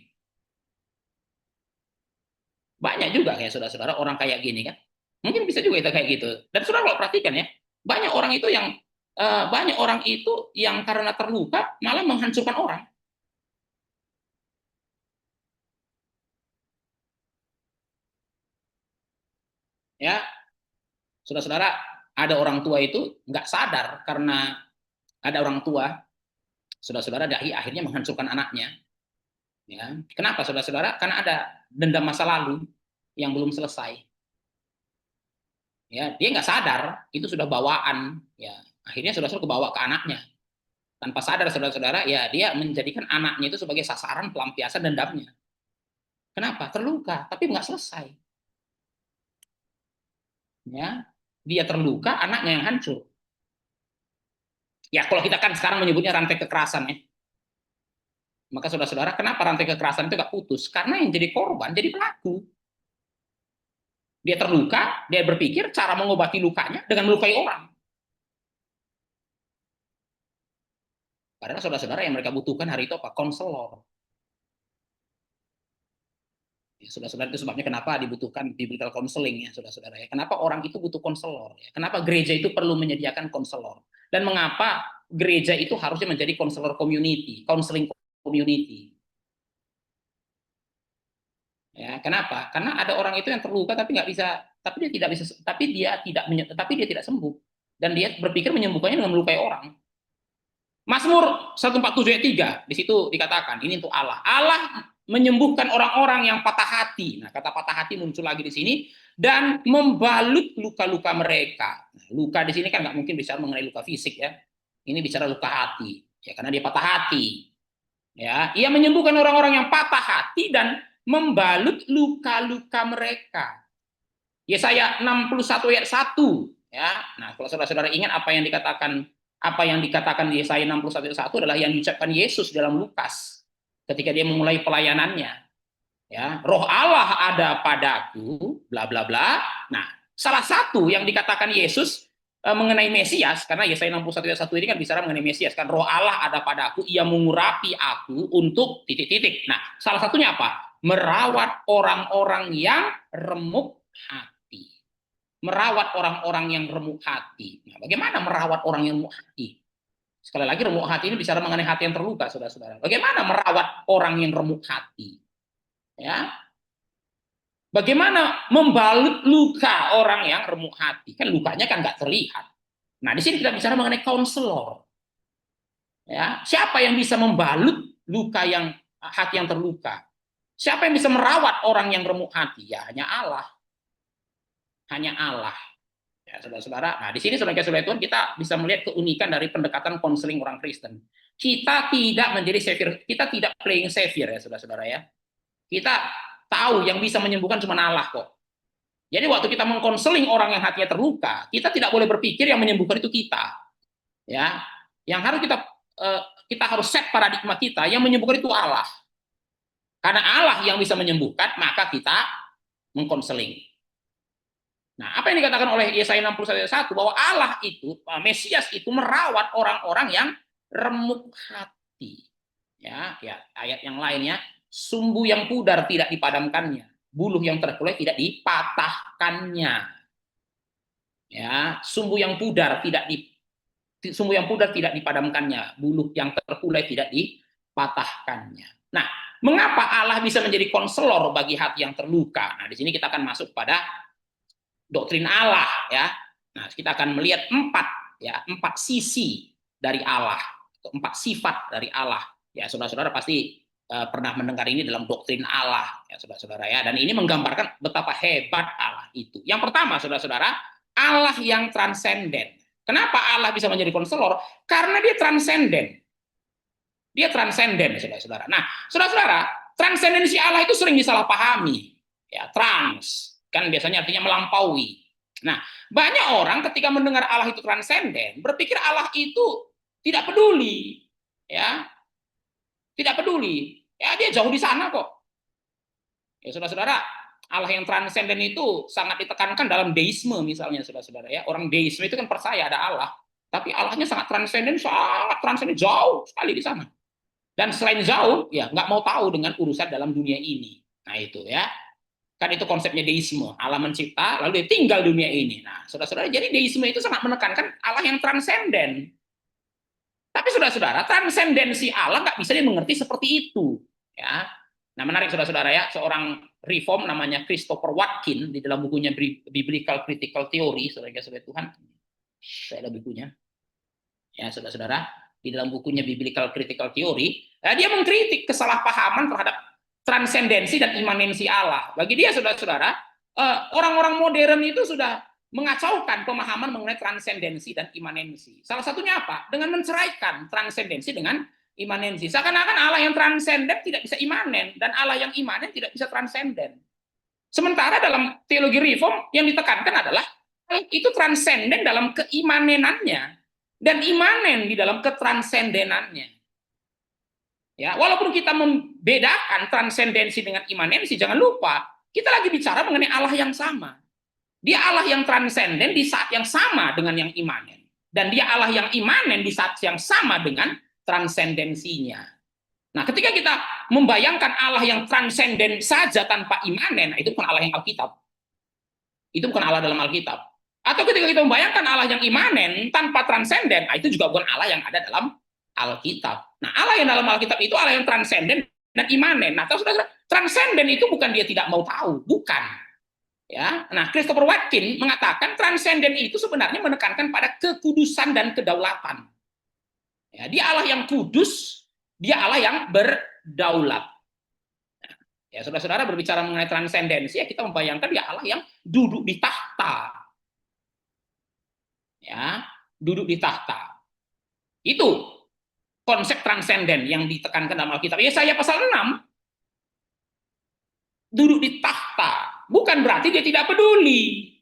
Banyak juga kayak saudara-saudara orang kayak gini kan. Mungkin bisa juga kita kayak gitu. Dan saudara kalau perhatikan ya, banyak orang itu yang karena terluka malah menghancurkan orang. Ya, saudara-saudara, ada orang tua itu nggak sadar karena ada orang tua, saudara-saudara, akhirnya menghancurkan anaknya. Ya, kenapa saudara-saudara? Karena ada dendam masa lalu yang belum selesai. Ya, dia nggak sadar, itu sudah bawaan. Ya, akhirnya saudara-saudara kebawa ke anaknya. Tanpa sadar saudara-saudara, ya dia menjadikan anaknya itu sebagai sasaran pelampiasan dendamnya. Kenapa? Terluka, tapi nggak selesai. Ya, dia terluka, anaknya yang hancur. Ya, kalau kita kan sekarang menyebutnya rantai kekerasan ya. Maka saudara-saudara, kenapa rantai kekerasan itu nggak putus? Karena yang jadi korban jadi pelaku. Dia terluka, dia berpikir cara mengobati lukanya dengan melukai orang. Padahal saudara-saudara yang mereka butuhkan hari itu apa? Konselor. Ya, saudara-saudara itu sebabnya kenapa dibutuhkan biblical counseling ya, saudara-saudara ya. Kenapa orang itu butuh konselor? Ya. Kenapa gereja itu perlu menyediakan konselor? Dan mengapa gereja itu harusnya menjadi konselor community, counseling community? Ya, kenapa? Karena ada orang itu yang terluka tapi nggak bisa, tapi dia tidak sembuh. Dan dia berpikir menyembuhkannya dengan melukai orang. Mazmur 147 ayat 3, di situ dikatakan, ini untuk Allah. Allah menyembuhkan orang-orang yang patah hati. Nah, kata patah hati muncul lagi di sini, dan membalut luka-luka mereka. Nah, luka di sini kan nggak mungkin bicara mengenai luka fisik ya. Ini bicara luka hati. Ya, karena dia patah hati. Ya, ia menyembuhkan orang-orang yang patah hati dan membalut luka-luka mereka. Yesaya 61 ayat 1. Ya. Nah, kalau saudara-saudara ingat apa yang dikatakan di Yesaya 61 ayat 1 adalah yang diucapkan Yesus dalam Lukas ketika dia memulai pelayanannya. Ya, Roh Allah ada padaku, bla bla bla. Nah, salah satu yang dikatakan Yesus mengenai Mesias, karena Yesaya 61 ayat 1 ini kan bicara mengenai Mesias kan, Roh Allah ada padaku, ia mengurapi aku untuk titik-titik. Nah, salah satunya apa? Merawat orang-orang yang remuk hati. Merawat orang-orang yang remuk hati. Nah, bagaimana merawat orang yang remuk hati? Sekali lagi, remuk hati ini bicara mengenai hati yang terluka, saudara-saudara. Bagaimana merawat orang yang remuk hati? Ya, bagaimana membalut luka orang yang remuk hati? Kan lukanya kan nggak terlihat. Nah, di sini kita bicara mengenai konselor. Ya, siapa yang bisa membalut luka yang hati yang terluka? Siapa yang bisa merawat orang yang remuk hati? Ya, hanya Allah. Hanya Allah. Ya, saudara-saudara. Nah, di sini saudara-saudara Tuhan kita bisa melihat keunikan dari pendekatan konseling orang Kristen. Kita tidak menjadi savior, kita tidak playing savior ya, saudara-saudara ya. Kita tahu yang bisa menyembuhkan cuma Allah kok. Jadi waktu kita mengkonseling orang yang hatinya terluka, kita tidak boleh berpikir yang menyembuhkan itu kita. Ya, yang harus kita harus set paradigma kita, yang menyembuhkan itu Allah. Karena Allah yang bisa menyembuhkan, maka kita mengkonseling. Nah, apa yang dikatakan oleh Yesaya 61 ayat 1 bahwa Allah itu, Mesias itu merawat orang-orang yang remuk hati. Ya, ayat yang lainnya, sumbu yang pudar tidak dipadamkannya, buluh yang terkulai tidak dipatahkannya. Ya, sumbu yang pudar tidak dipadamkannya, buluh yang terkulai tidak dipatahkannya. Nah, mengapa Allah bisa menjadi konselor bagi hati yang terluka? Nah, di sini kita akan masuk pada doktrin Allah ya. Nah, kita akan melihat empat sisi dari Allah, atau empat sifat dari Allah. Ya, saudara-saudara pasti pernah mendengar ini dalam doktrin Allah ya, saudara-saudara ya. Dan ini menggambarkan betapa hebat Allah itu. Yang pertama, saudara-saudara, Allah yang transenden. Kenapa Allah bisa menjadi konselor? Karena dia transenden. Dia transenden, saudara-saudara. Nah, saudara-saudara, transendensi Allah itu sering disalahpahami. Ya, kan biasanya artinya melampaui. Nah, banyak orang ketika mendengar Allah itu transenden, berpikir Allah itu tidak peduli. Ya, tidak peduli. Ya, dia jauh di sana kok. Ya, saudara-saudara, Allah yang transenden itu sangat ditekankan dalam deisme misalnya, saudara-saudara ya. Orang deisme itu kan percaya ada Allah, tapi Allahnya sangat transenden jauh sekali di sana. Dan selain jauh, ya nggak mau tahu dengan urusan dalam dunia ini. Nah itu ya, kan itu konsepnya deisme. Allah mencipta, lalu dia tinggal dunia ini. Nah, saudara-saudara, jadi deisme itu sangat menekankan Allah yang transenden. Tapi saudara-saudara, transendensi Allah nggak bisa dimengerti seperti itu. Ya, nah menarik saudara-saudara ya, seorang reform namanya Christopher Watkin di dalam bukunya Biblical Critical Theory, saudara-saudara Tuhan, saya ada bukunya. Ya, saudara-saudara, di dalam bukunya Biblical Critical Theory, dia mengkritik kesalahpahaman terhadap transendensi dan imanensi Allah. Bagi dia, saudara-saudara, orang-orang modern itu sudah mengacaukan pemahaman mengenai transendensi dan imanensi. Salah satunya apa? Dengan menceraikan transendensi dengan imanensi. Seakan-akan Allah yang transenden tidak bisa imanen, dan Allah yang imanen tidak bisa transenden. Sementara dalam teologi reform yang ditekankan adalah itu transenden dalam keimanenannya dan imanen di dalam ketransendenannya. Ya, walaupun kita membedakan transendensi dengan imanensi, jangan lupa kita lagi bicara mengenai Allah yang sama. Dia Allah yang transenden di saat yang sama dengan yang imanen, dan dia Allah yang imanen di saat yang sama dengan transendensinya. Nah, ketika kita membayangkan Allah yang transenden saja tanpa imanen, nah itu bukan Allah yang Alkitab. Itu bukan Allah dalam Alkitab. Atau ketika kita membayangkan Allah yang imanen tanpa transenden, nah itu juga bukan Allah yang ada dalam Alkitab. Nah, Allah yang dalam Alkitab itu Allah yang transenden dan imanen. Nah, tahu saudara, transenden itu bukan dia tidak mau tahu, bukan. Ya, nah Christopher Watkins mengatakan transenden itu sebenarnya menekankan pada kekudusan dan kedaulatan. Ya, dia Allah yang kudus, dia Allah yang berdaulat. Ya, saudara-saudara, berbicara mengenai transendensi, ya kita membayangkan dia Allah yang duduk di tahta. Ya, duduk di tahta. Itu konsep transenden yang ditekankan dalam Alkitab. Yesaya pasal 6, duduk di tahta, bukan berarti dia tidak peduli.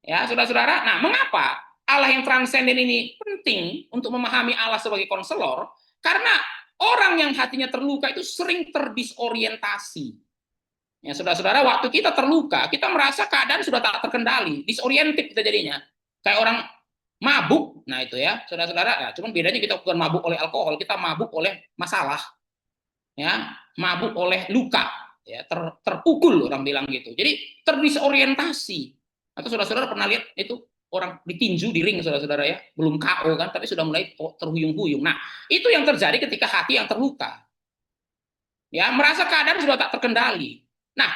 Ya, saudara-saudara, nah mengapa Allah yang transenden ini penting untuk memahami Allah sebagai konselor? Karena orang yang hatinya terluka itu sering terdisorientasi. Ya, saudara-saudara, waktu kita terluka, kita merasa keadaan sudah tak terkendali, disoriented kita jadinya. Kayak orang mabuk, nah itu ya, saudara-saudara, ya, cuman bedanya kita bukan mabuk oleh alkohol, kita mabuk oleh masalah. Ya, mabuk oleh luka, ya, terpukul orang bilang gitu. Jadi terdisorientasi. Atau saudara-saudara pernah lihat itu orang ditinju di ring, saudara-saudara ya, belum KO kan, tapi sudah mulai terhuyung-huyung. Nah, itu yang terjadi ketika hati yang terluka. Ya, merasa keadaan sudah tak terkendali. Nah,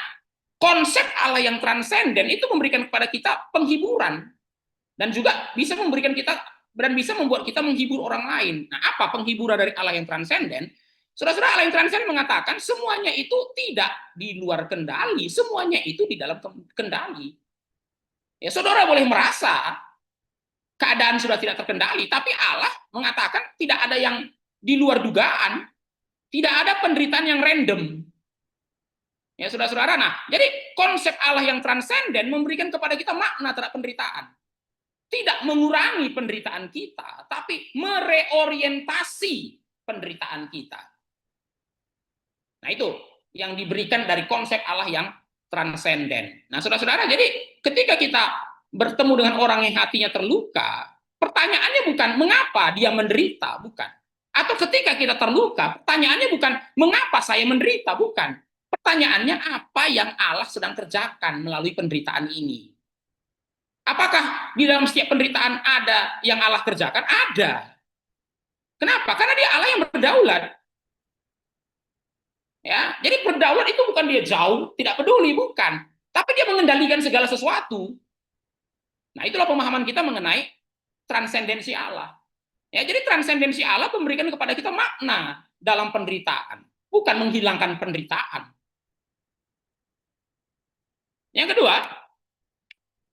konsep Allah yang transenden itu memberikan kepada kita penghiburan dan juga bisa memberikan kita dan bisa membuat kita menghibur orang lain. Nah, apa penghiburan dari Allah yang transenden? Saudara-saudara, Allah yang transenden mengatakan semuanya itu tidak di luar kendali, semuanya itu di dalam kendali. Ya, saudara boleh merasa keadaan sudah tidak terkendali, tapi Allah mengatakan tidak ada yang di luar dugaan, tidak ada penderitaan yang random. Ya, saudara-saudara, nah, jadi konsep Allah yang transenden memberikan kepada kita makna terhadap penderitaan. Tidak mengurangi penderitaan kita, tapi mereorientasi penderitaan kita. Nah, itu yang diberikan dari konsep Allah yang transenden. Nah, saudara-saudara, jadi ketika kita bertemu dengan orang yang hatinya terluka, pertanyaannya bukan mengapa dia menderita, bukan. Atau ketika kita terluka, pertanyaannya bukan mengapa saya menderita, bukan. Pertanyaannya apa yang Allah sedang kerjakan melalui penderitaan ini. Apakah di dalam setiap penderitaan ada yang Allah kerjakan? Ada. Kenapa? Karena dia Allah yang berdaulat. Ya, jadi berdaulat itu bukan dia jauh, tidak peduli, bukan. Tapi dia mengendalikan segala sesuatu. Nah, itulah pemahaman kita mengenai transendensi Allah. Ya, jadi transendensi Allah memberikan kepada kita makna dalam penderitaan, bukan menghilangkan penderitaan. Yang kedua,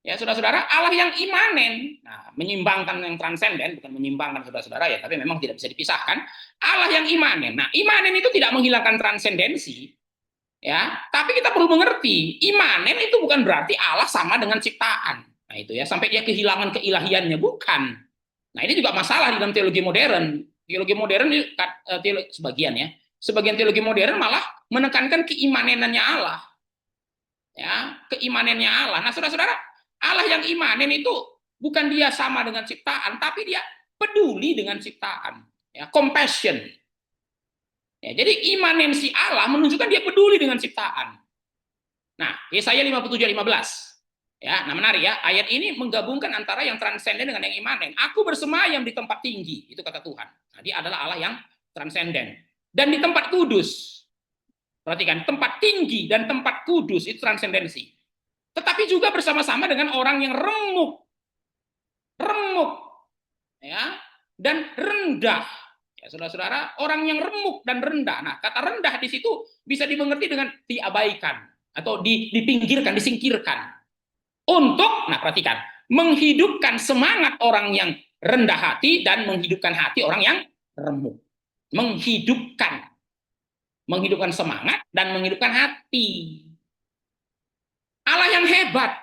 ya saudara-saudara, Allah yang imanen, nah, menyimbangkan yang transenden, bukan menyimbangkan saudara-saudara ya, tapi memang tidak bisa dipisahkan. Allah yang imanen, nah imanen itu tidak menghilangkan transendensi, ya, tapi kita perlu mengerti, imanen itu bukan berarti Allah sama dengan ciptaan. Nah itu ya, sampai dia kehilangan keilahiannya, bukan. Nah ini juga masalah di dalam teologi modern. Teologi modern sebagian ya, sebagian teologi modern malah menekankan keimanenannya Allah, ya, keimanennya Allah. Nah saudara-saudara, Allah yang imanen itu bukan dia sama dengan ciptaan, tapi dia peduli dengan ciptaan. Ya, compassion. Ya, jadi imanensi Allah menunjukkan dia peduli dengan ciptaan. Nah, Yesaya 57:15. Ya, nah menarik ya, ayat ini menggabungkan antara yang transenden dengan yang imanen. Aku bersemayam di tempat tinggi, itu kata Tuhan. Nah, dia adalah Allah yang transenden. Dan di tempat kudus. Perhatikan, tempat tinggi dan tempat kudus itu transendensi. Tetapi juga bersama-sama dengan orang yang remuk, ya, dan rendah. Ya, saudara-saudara, orang yang remuk dan rendah. Nah, kata rendah di situ bisa dimengerti dengan diabaikan atau dipinggirkan, disingkirkan. untuk, nah perhatikan, menghidupkan semangat orang yang rendah hati dan menghidupkan hati orang yang remuk. Menghidupkan semangat dan menghidupkan hati. Allah yang hebat.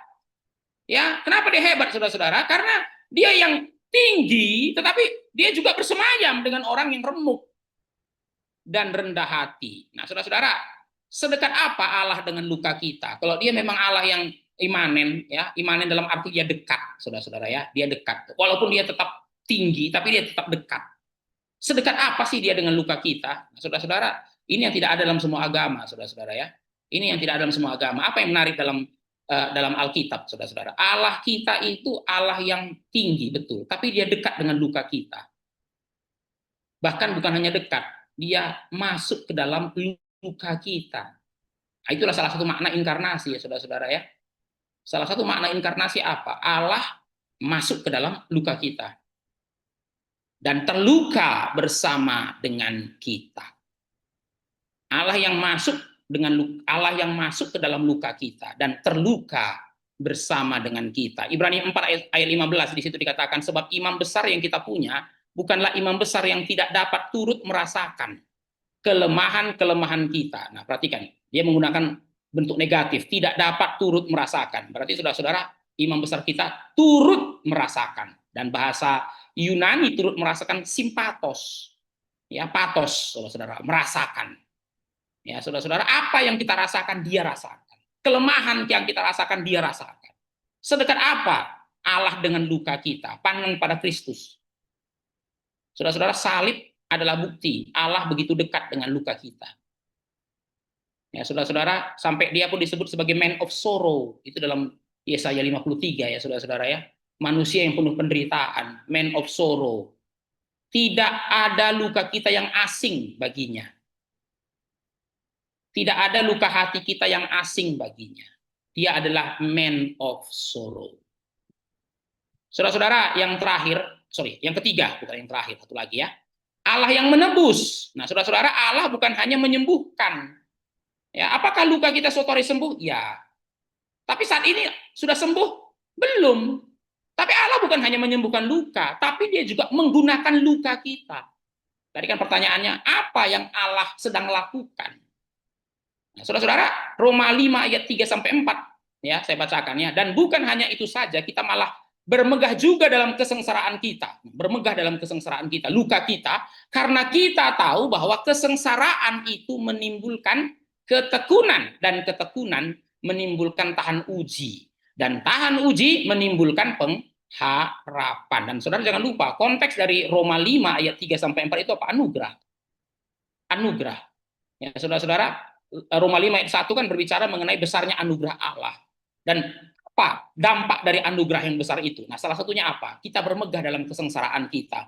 Ya, kenapa dia hebat, saudara-saudara? Karena dia yang tinggi, tetapi dia juga bersemayam dengan orang yang remuk dan rendah hati. Nah, saudara-saudara, sedekat apa Allah dengan luka kita? Kalau dia memang Allah yang imanen, ya, imanen dalam arti dia dekat, saudara-saudara ya, dia dekat. Walaupun dia tetap tinggi, tapi dia tetap dekat. Sedekat apa sih dia dengan luka kita? Nah, saudara-saudara, ini yang tidak ada dalam semua agama, saudara-saudara ya. Ini yang tidak ada dalam semua agama. Apa yang menarik dalam Alkitab, saudara-saudara? Allah kita itu Allah yang tinggi, betul, tapi dia dekat dengan luka kita. Bahkan bukan hanya dekat, dia masuk ke dalam luka kita. Nah, itulah salah satu makna inkarnasi ya, saudara-saudara ya. Salah satu makna inkarnasi apa? Allah masuk ke dalam luka kita dan terluka bersama dengan kita. Allah yang masuk ke dalam luka kita dan terluka bersama dengan kita. Ibrani 4 ayat 15 di situ dikatakan, sebab imam besar yang kita punya bukanlah imam besar yang tidak dapat turut merasakan kelemahan-kelemahan kita. Nah, perhatikan, dia menggunakan bentuk negatif, tidak dapat turut merasakan. Berarti saudara-saudara, imam besar kita turut merasakan. Dan bahasa Yunani turut merasakan simpatos. Ya, patos, saudara-saudara, merasakan. Ya, saudara-saudara, apa yang kita rasakan, dia rasakan. Kelemahan yang kita rasakan, dia rasakan. Sedekat apa Allah dengan luka kita? Pandang pada Kristus. Saudara-saudara, salib adalah bukti Allah begitu dekat dengan luka kita. Ya, saudara-saudara, sampai dia pun disebut sebagai man of sorrow. Itu dalam Yesaya 53 ya, saudara-saudara ya. Manusia yang penuh penderitaan, man of sorrow. Tidak ada luka kita yang asing baginya. Tidak ada luka hati kita yang asing baginya. Dia adalah man of sorrow. Saudara-saudara, yang ketiga, bukan yang terakhir, satu lagi ya. Allah yang menebus. Nah, saudara-saudara, Allah bukan hanya menyembuhkan. Ya, apakah luka kita suatu hari sembuh? Ya. Tapi saat ini sudah sembuh? Belum. Tapi Allah bukan hanya menyembuhkan luka, tapi dia juga menggunakan luka kita. Tadi kan pertanyaannya, apa yang Allah sedang lakukan? Nah, saudara-saudara, Roma 5 ayat 3 sampai 4 ya, saya bacakan ya. Dan bukan hanya itu saja, kita malah bermegah juga dalam kesengsaraan kita. Bermegah dalam kesengsaraan kita, luka kita, karena kita tahu bahwa kesengsaraan itu menimbulkan ketekunan, dan ketekunan menimbulkan tahan uji, dan tahan uji menimbulkan pengharapan. Dan saudara jangan lupa, konteks dari Roma 5 ayat 3 sampai 4 itu apa? Anugerah. Anugerah. Ya, saudara-saudara, Roma 5 ayat 1 kan berbicara mengenai besarnya anugerah Allah. Dan apa dampak dari anugerah yang besar itu? Nah, salah satunya apa? Kita bermegah dalam kesengsaraan kita.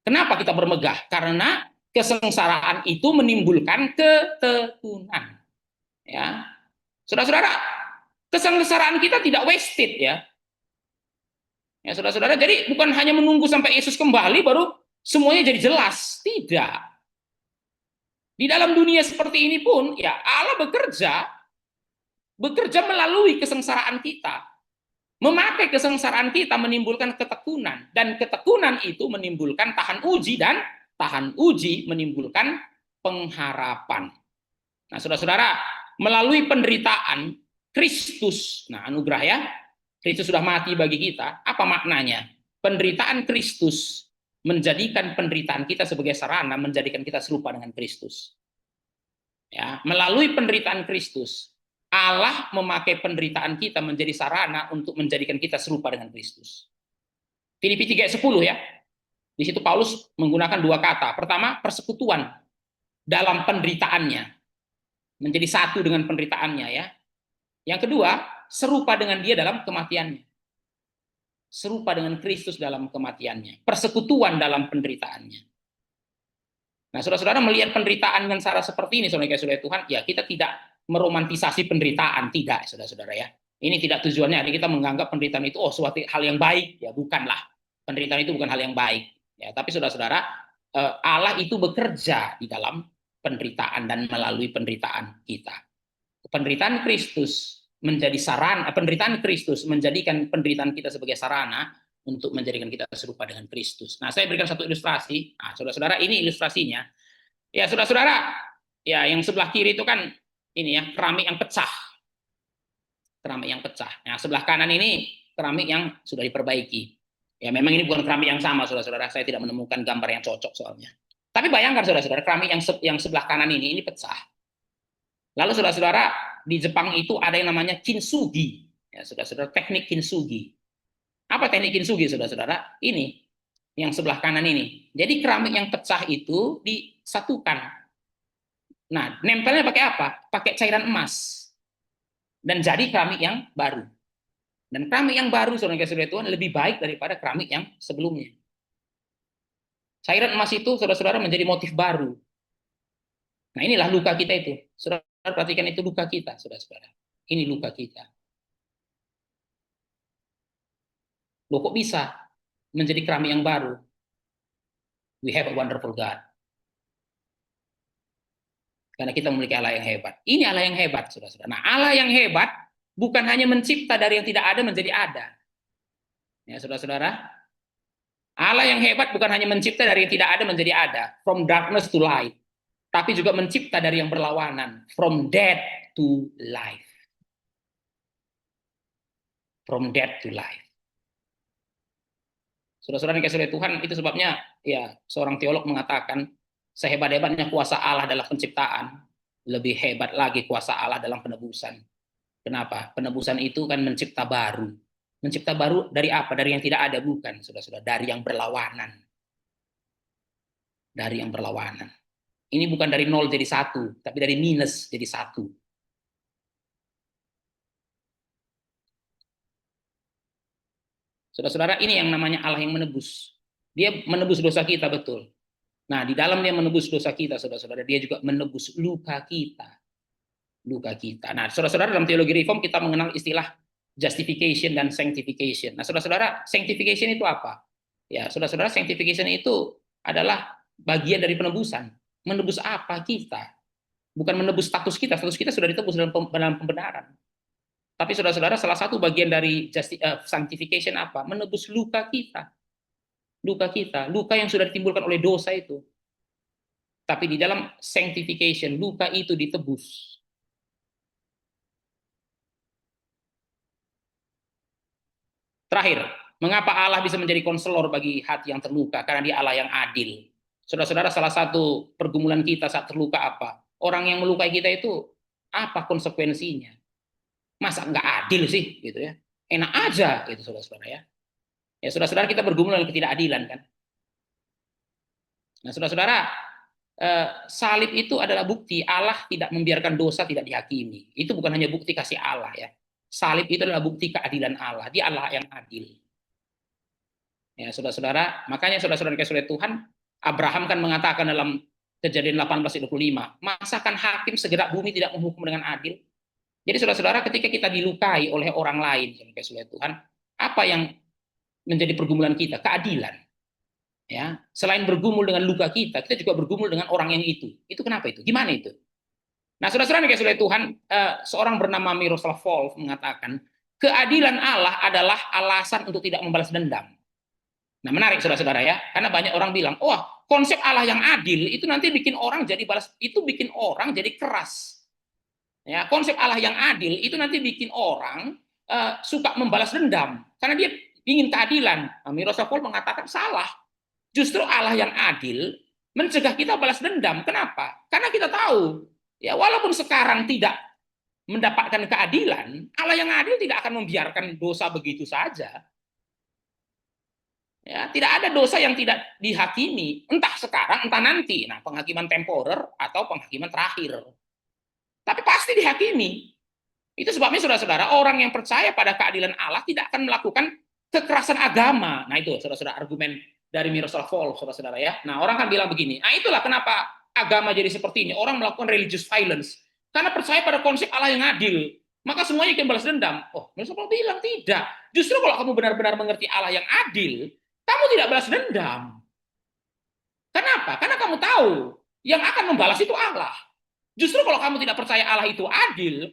Kenapa kita bermegah? Karena kesengsaraan itu menimbulkan ketekunan. Ya, saudara-saudara, kesengsaraan kita tidak wasted ya. Ya, saudara-saudara, jadi bukan hanya menunggu sampai Yesus kembali baru semuanya jadi jelas. Tidak. Di dalam dunia seperti ini pun, ya Allah bekerja melalui kesengsaraan kita. Memakai kesengsaraan kita menimbulkan ketekunan, dan ketekunan itu menimbulkan tahan uji, dan tahan uji menimbulkan pengharapan. Nah, saudara-saudara, melalui penderitaan Kristus, nah anugerah ya, Kristus sudah mati bagi kita. Apa maknanya? Penderitaan Kristus menjadikan penderitaan kita sebagai sarana menjadikan kita serupa dengan Kristus. Ya, melalui penderitaan Kristus, Allah memakai penderitaan kita menjadi sarana untuk menjadikan kita serupa dengan Kristus. Filipi 3 ayat 10 ya. Di situ Paulus menggunakan dua kata. Pertama, persekutuan dalam penderitaannya. Menjadi satu dengan penderitaannya ya. Yang kedua, serupa dengan dia dalam kematiannya. Serupa dengan Kristus dalam kematiannya. Persekutuan dalam penderitaannya. Nah, saudara-saudara melihat penderitaan dengan cara seperti ini, saudara-saudara Tuhan, ya kita tidak meromantisasi penderitaan, tidak, saudara-saudara ya. Ini tidak tujuannya, kita menganggap penderitaan itu suatu hal yang baik, ya bukanlah. Penderitaan itu bukan hal yang baik, ya. Tapi saudara-saudara, Allah itu bekerja di dalam penderitaan dan melalui penderitaan kita. Penderitaan Kristus menjadi sarana, penderitaan Kristus menjadikan penderitaan kita sebagai sarana untuk menjadikan kita serupa dengan Kristus. Nah, saya berikan satu ilustrasi. Nah, saudara-saudara, ini ilustrasinya. Ya, saudara-saudara, ya yang sebelah kiri itu kan ini ya, keramik yang pecah. Keramik yang pecah. Nah, sebelah kanan ini keramik yang sudah diperbaiki. Ya, memang ini bukan keramik yang sama, saudara-saudara. Saya tidak menemukan gambar yang cocok soalnya. Tapi bayangkan, saudara-saudara, keramik yang sebelah kanan ini pecah. Lalu saudara-saudara, di Jepang itu ada yang namanya kintsugi. Ya, saudara-saudara, teknik kintsugi. Apa teknik kintsugi, saudara-saudara? Ini, yang sebelah kanan ini. Jadi keramik yang pecah itu disatukan. Nah, nempelnya pakai apa? Pakai cairan emas. Dan jadi keramik yang baru. Dan keramik yang baru, saudara-saudara Tuhan, lebih baik daripada keramik yang sebelumnya. Cairan emas itu, saudara-saudara, menjadi motif baru. Nah, inilah luka kita itu. Saudara perhatikan, itu luka kita, saudara-saudara. Ini luka kita. Loh, kok bisa menjadi keramik yang baru? We have a wonderful God. Karena kita memiliki Allah yang hebat. Ini Allah yang hebat, saudara-saudara. Nah, Allah yang hebat bukan hanya mencipta dari yang tidak ada menjadi ada. Ya, saudara-saudara. Allah yang hebat bukan hanya mencipta dari yang tidak ada menjadi ada. From darkness to light. Tapi juga mencipta dari yang berlawanan. From death to life. From death to life. Saudara-saudara yang kasih Tuhan, itu sebabnya ya seorang teolog mengatakan sehebat-hebatnya kuasa Allah dalam penciptaan, lebih hebat lagi kuasa Allah dalam penebusan. Kenapa? Penebusan itu kan mencipta baru. Mencipta baru dari apa? Dari yang tidak ada, bukan, saudara-saudara, dari yang berlawanan. Dari yang berlawanan. Ini bukan dari 0 jadi 1, tapi dari minus jadi 1. Saudara-saudara, ini yang namanya Allah yang menebus. Dia menebus dosa kita, betul. Nah, di dalam dia menebus dosa kita, saudara-saudara, dia juga menebus luka kita. Luka kita. Nah, saudara-saudara, dalam teologi reform kita mengenal istilah justification dan sanctification. Nah, saudara-saudara, sanctification itu apa? Ya, saudara-saudara, sanctification itu adalah bagian dari penebusan. Menebus apa kita? Bukan menebus status kita sudah ditebus dalam pembenaran. Tapi saudara-saudara, salah satu bagian dari sanctification apa? Menebus luka kita. Luka kita, luka yang sudah ditimbulkan oleh dosa itu. Tapi di dalam sanctification, luka itu ditebus. Terakhir, mengapa Allah bisa menjadi konselor bagi hati yang terluka? Karena dia Allah yang adil. Saudara-saudara, salah satu pergumulan kita saat terluka apa? Orang yang melukai kita itu apa konsekuensinya? Masa nggak adil sih, gitu ya? Enak aja, gitu, saudara-saudara ya. Ya, saudara-saudara, kita bergumul dengan ketidakadilan kan. Nah, saudara-saudara, salib itu adalah bukti Allah tidak membiarkan dosa tidak dihakimi. Itu bukan hanya bukti kasih Allah ya. Salib itu adalah bukti keadilan Allah. Dia Allah yang adil. Ya, saudara-saudara, makanya saudara-saudara kasih Tuhan, Abraham kan mengatakan dalam Kejadian 18:25, masakan hakim segerak bumi tidak menghukum dengan adil? Jadi saudara-saudara, ketika kita dilukai oleh orang lain, kasih Tuhan, apa yang menjadi pergumulan kita? Keadilan. Ya, selain bergumul dengan luka kita juga bergumul dengan orang yang itu. Itu kenapa itu? Gimana itu? Nah, saudara-saudara yang kasih Tuhan, seorang bernama Miroslav Volf mengatakan, keadilan Allah adalah alasan untuk tidak membalas dendam. Nah, menarik saudara-saudara ya, karena banyak orang bilang, wah, konsep Allah yang adil itu nanti bikin orang jadi balas, itu bikin orang jadi keras. Ya, konsep Allah yang adil itu nanti bikin orang suka membalas dendam, karena dia ingin keadilan. Nah, Miroslav Volf mengatakan salah. Justru Allah yang adil mencegah kita balas dendam. Kenapa? Karena kita tahu, ya walaupun sekarang tidak mendapatkan keadilan, Allah yang adil tidak akan membiarkan dosa begitu saja. Ya, tidak ada dosa yang tidak dihakimi, entah sekarang, entah nanti. Nah, penghakiman temporer atau penghakiman terakhir. Tapi pasti dihakimi. Itu sebabnya saudara-saudara, orang yang percaya pada keadilan Allah tidak akan melakukan kekerasan agama. Nah, itu saudara-saudara argumen dari Miroslav Volf, saudara-saudara ya. Nah, orang kan bilang begini, nah itulah kenapa agama jadi seperti ini. Orang melakukan religious violence. Karena percaya pada konsep Allah yang adil. Maka semuanya akan balas dendam. Oh, Miroslav Volf bilang tidak. Justru kalau kamu benar-benar mengerti Allah yang adil, kamu tidak balas dendam. Kenapa? Karena kamu tahu yang akan membalas itu Allah. Justru kalau kamu tidak percaya Allah itu adil,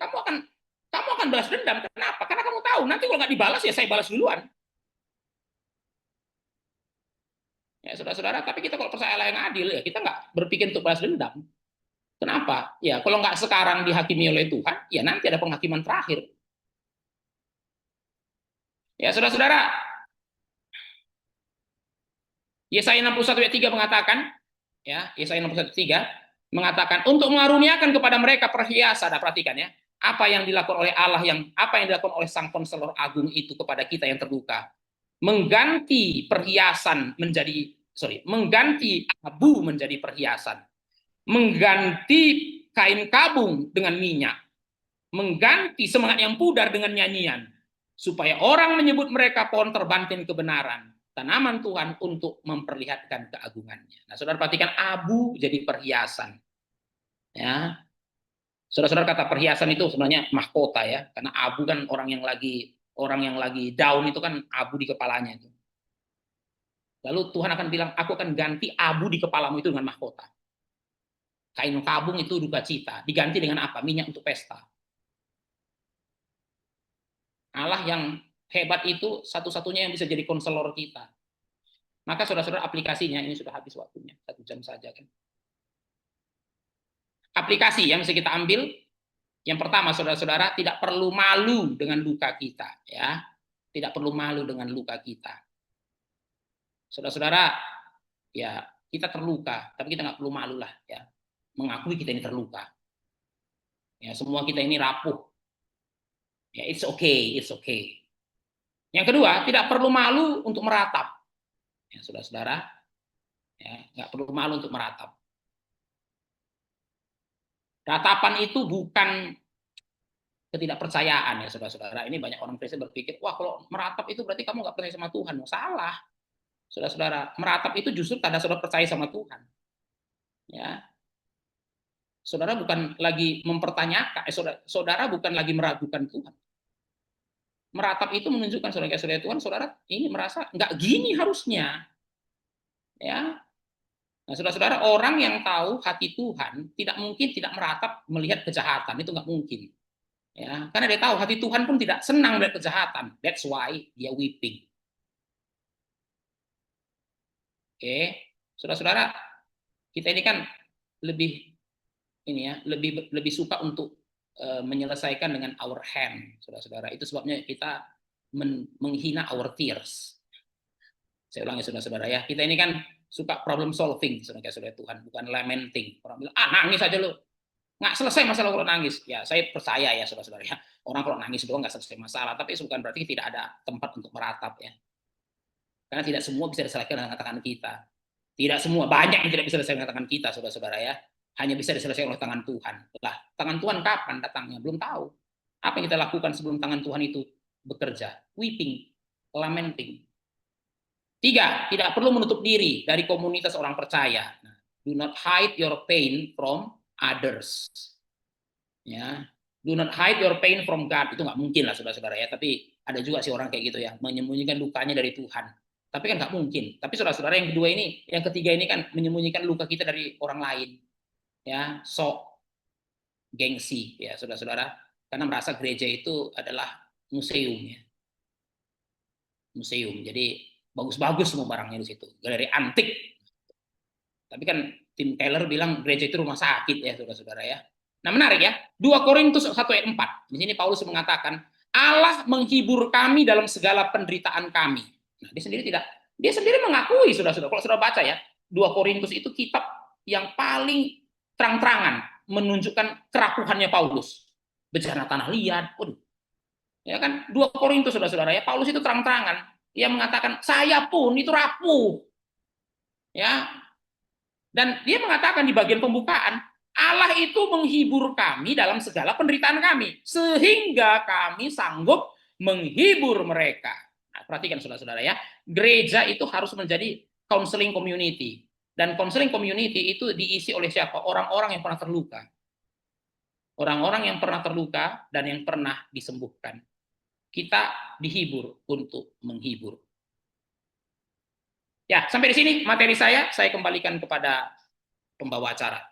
kamu kamu akan balas dendam. Kenapa? Karena kamu tahu nanti kalau nggak dibalas ya saya balas duluan. Ya, saudara-saudara, tapi kita kalau percaya Allah yang adil, ya kita nggak berpikir untuk balas dendam. Kenapa? Ya, kalau nggak sekarang dihakimi oleh Tuhan, ya nanti ada penghakiman terakhir. Ya, saudara-saudara, Yesaya 61 ayat 3 mengatakan, ya, Yesaya 61 ayat 3 mengatakan untuk mengaruniakan kepada mereka perhiasan. Nah, perhatikan ya, apa yang dilakukan oleh Allah, apa yang dilakukan oleh Sang Konselor Agung itu kepada kita yang terluka. Mengganti perhiasan menjadi, mengganti abu menjadi perhiasan. Mengganti kain kabung dengan minyak. Mengganti semangat yang pudar dengan nyanyian. Supaya orang menyebut mereka pohon terbanting kebenaran. Tanaman Tuhan untuk memperlihatkan keagungannya. Nah, saudara perhatikan abu jadi perhiasan. Ya, saudara-saudara, kata perhiasan itu sebenarnya mahkota ya, karena abu kan orang yang lagi down itu kan abu di kepalanya itu. Lalu Tuhan akan bilang, aku akan ganti abu di kepalamu itu dengan mahkota. Kain kabung itu duka cita, diganti dengan apa? Minyak untuk pesta. Allah yang hebat itu satu-satunya yang bisa jadi konselor kita. Maka saudara-saudara, aplikasinya ini sudah habis waktunya, 1 jam saja kan. Aplikasi yang bisa kita ambil, yang pertama saudara-saudara, tidak perlu malu dengan luka kita, ya. Tidak perlu malu dengan luka kita. Saudara-saudara, ya kita terluka, tapi kita nggak perlu malu lah, ya. Mengakui kita ini terluka. Ya, semua kita ini rapuh. Ya, it's okay, it's okay. Yang kedua, tidak perlu malu untuk meratap. Ya, saudara-saudara, ya, nggak perlu malu untuk meratap. Ratapan itu bukan ketidakpercayaan ya saudara-saudara. Ini banyak orang Kristen berpikir, wah kalau meratap itu berarti kamu nggak percaya sama Tuhan. Salah, saudara-saudara. Meratap itu justru tanda saudara percaya sama Tuhan. Ya, saudara bukan lagi mempertanyakan, saudara bukan lagi meragukan Tuhan. Meratap itu menunjukkan saudara Tuhan, saudara ini merasa nggak gini harusnya. Ya, nah, saudara-saudara, orang yang tahu hati Tuhan tidak mungkin tidak meratap melihat kejahatan, itu nggak mungkin. Ya, karena dia tahu hati Tuhan pun tidak senang melihat kejahatan. That's why dia weeping. Oke, saudara-saudara, kita ini kan lebih lebih suka untuk menyelesaikan dengan our hand, saudara-saudara. Itu sebabnya kita menghina our tears. Saya ulangi saudara-saudara ya, kita ini kan suka problem solving, saudara Tuhan, bukan lamenting. Orang bilang, nangis aja lu, nggak selesai masalah kalau nangis. Ya, saya percaya ya saudara-saudara ya, orang kalau nangis doang nggak selesai masalah, tapi itu bukan berarti tidak ada tempat untuk meratap ya. Karena tidak semua bisa diselesaikan dengan tangan kita. Tidak semua, banyak yang tidak bisa diselesaikan dengan tangan kita, saudara-saudara ya. Hanya bisa diselesaikan oleh tangan Tuhan. Lah, tangan Tuhan kapan datangnya? Belum tahu. Apa yang kita lakukan sebelum tangan Tuhan itu bekerja? Weeping, lamenting. 3, tidak perlu menutup diri dari komunitas orang percaya. Do not hide your pain from others. Ya, do not hide your pain from God. Itu nggak mungkin lah saudara-saudara ya. Tapi ada juga sih orang kayak gitu ya, menyembunyikan lukanya dari Tuhan. Tapi kan nggak mungkin. Tapi saudara-saudara, yang kedua ini, yang ketiga ini kan menyembunyikan luka kita dari orang lain. Ya, sok gengsi ya saudara-saudara. Karena merasa gereja itu adalah museum ya. Museum. Jadi bagus-bagus semua barangnya di situ. Galeri antik. Tapi kan Tim Keller bilang gereja itu rumah sakit ya saudara-saudara ya. Nah, menarik ya. 2 Korintus 1 ayat 4. Di sini Paulus mengatakan, Allah menghibur kami dalam segala penderitaan kami. Nah, dia sendiri mengakui, saudara-saudara. Kalau saudara baca ya, 2 Korintus itu kitab yang paling terang-terangan menunjukkan kerapuhannya Paulus. Bencana tanah liat, waduh. Ya kan, 2 Korintus saudara-saudara ya, Paulus itu terang-terangan. Dia mengatakan, saya pun itu rapuh. Ya. Dan dia mengatakan di bagian pembukaan, Allah itu menghibur kami dalam segala penderitaan kami, sehingga kami sanggup menghibur mereka. Nah, perhatikan saudara-saudara ya, gereja itu harus menjadi counseling community. Dan counseling community itu diisi oleh siapa? Orang-orang yang pernah terluka. Orang-orang yang pernah terluka dan yang pernah disembuhkan. Kita dihibur untuk menghibur. Ya, sampai di sini materi saya kembalikan kepada pembawa acara.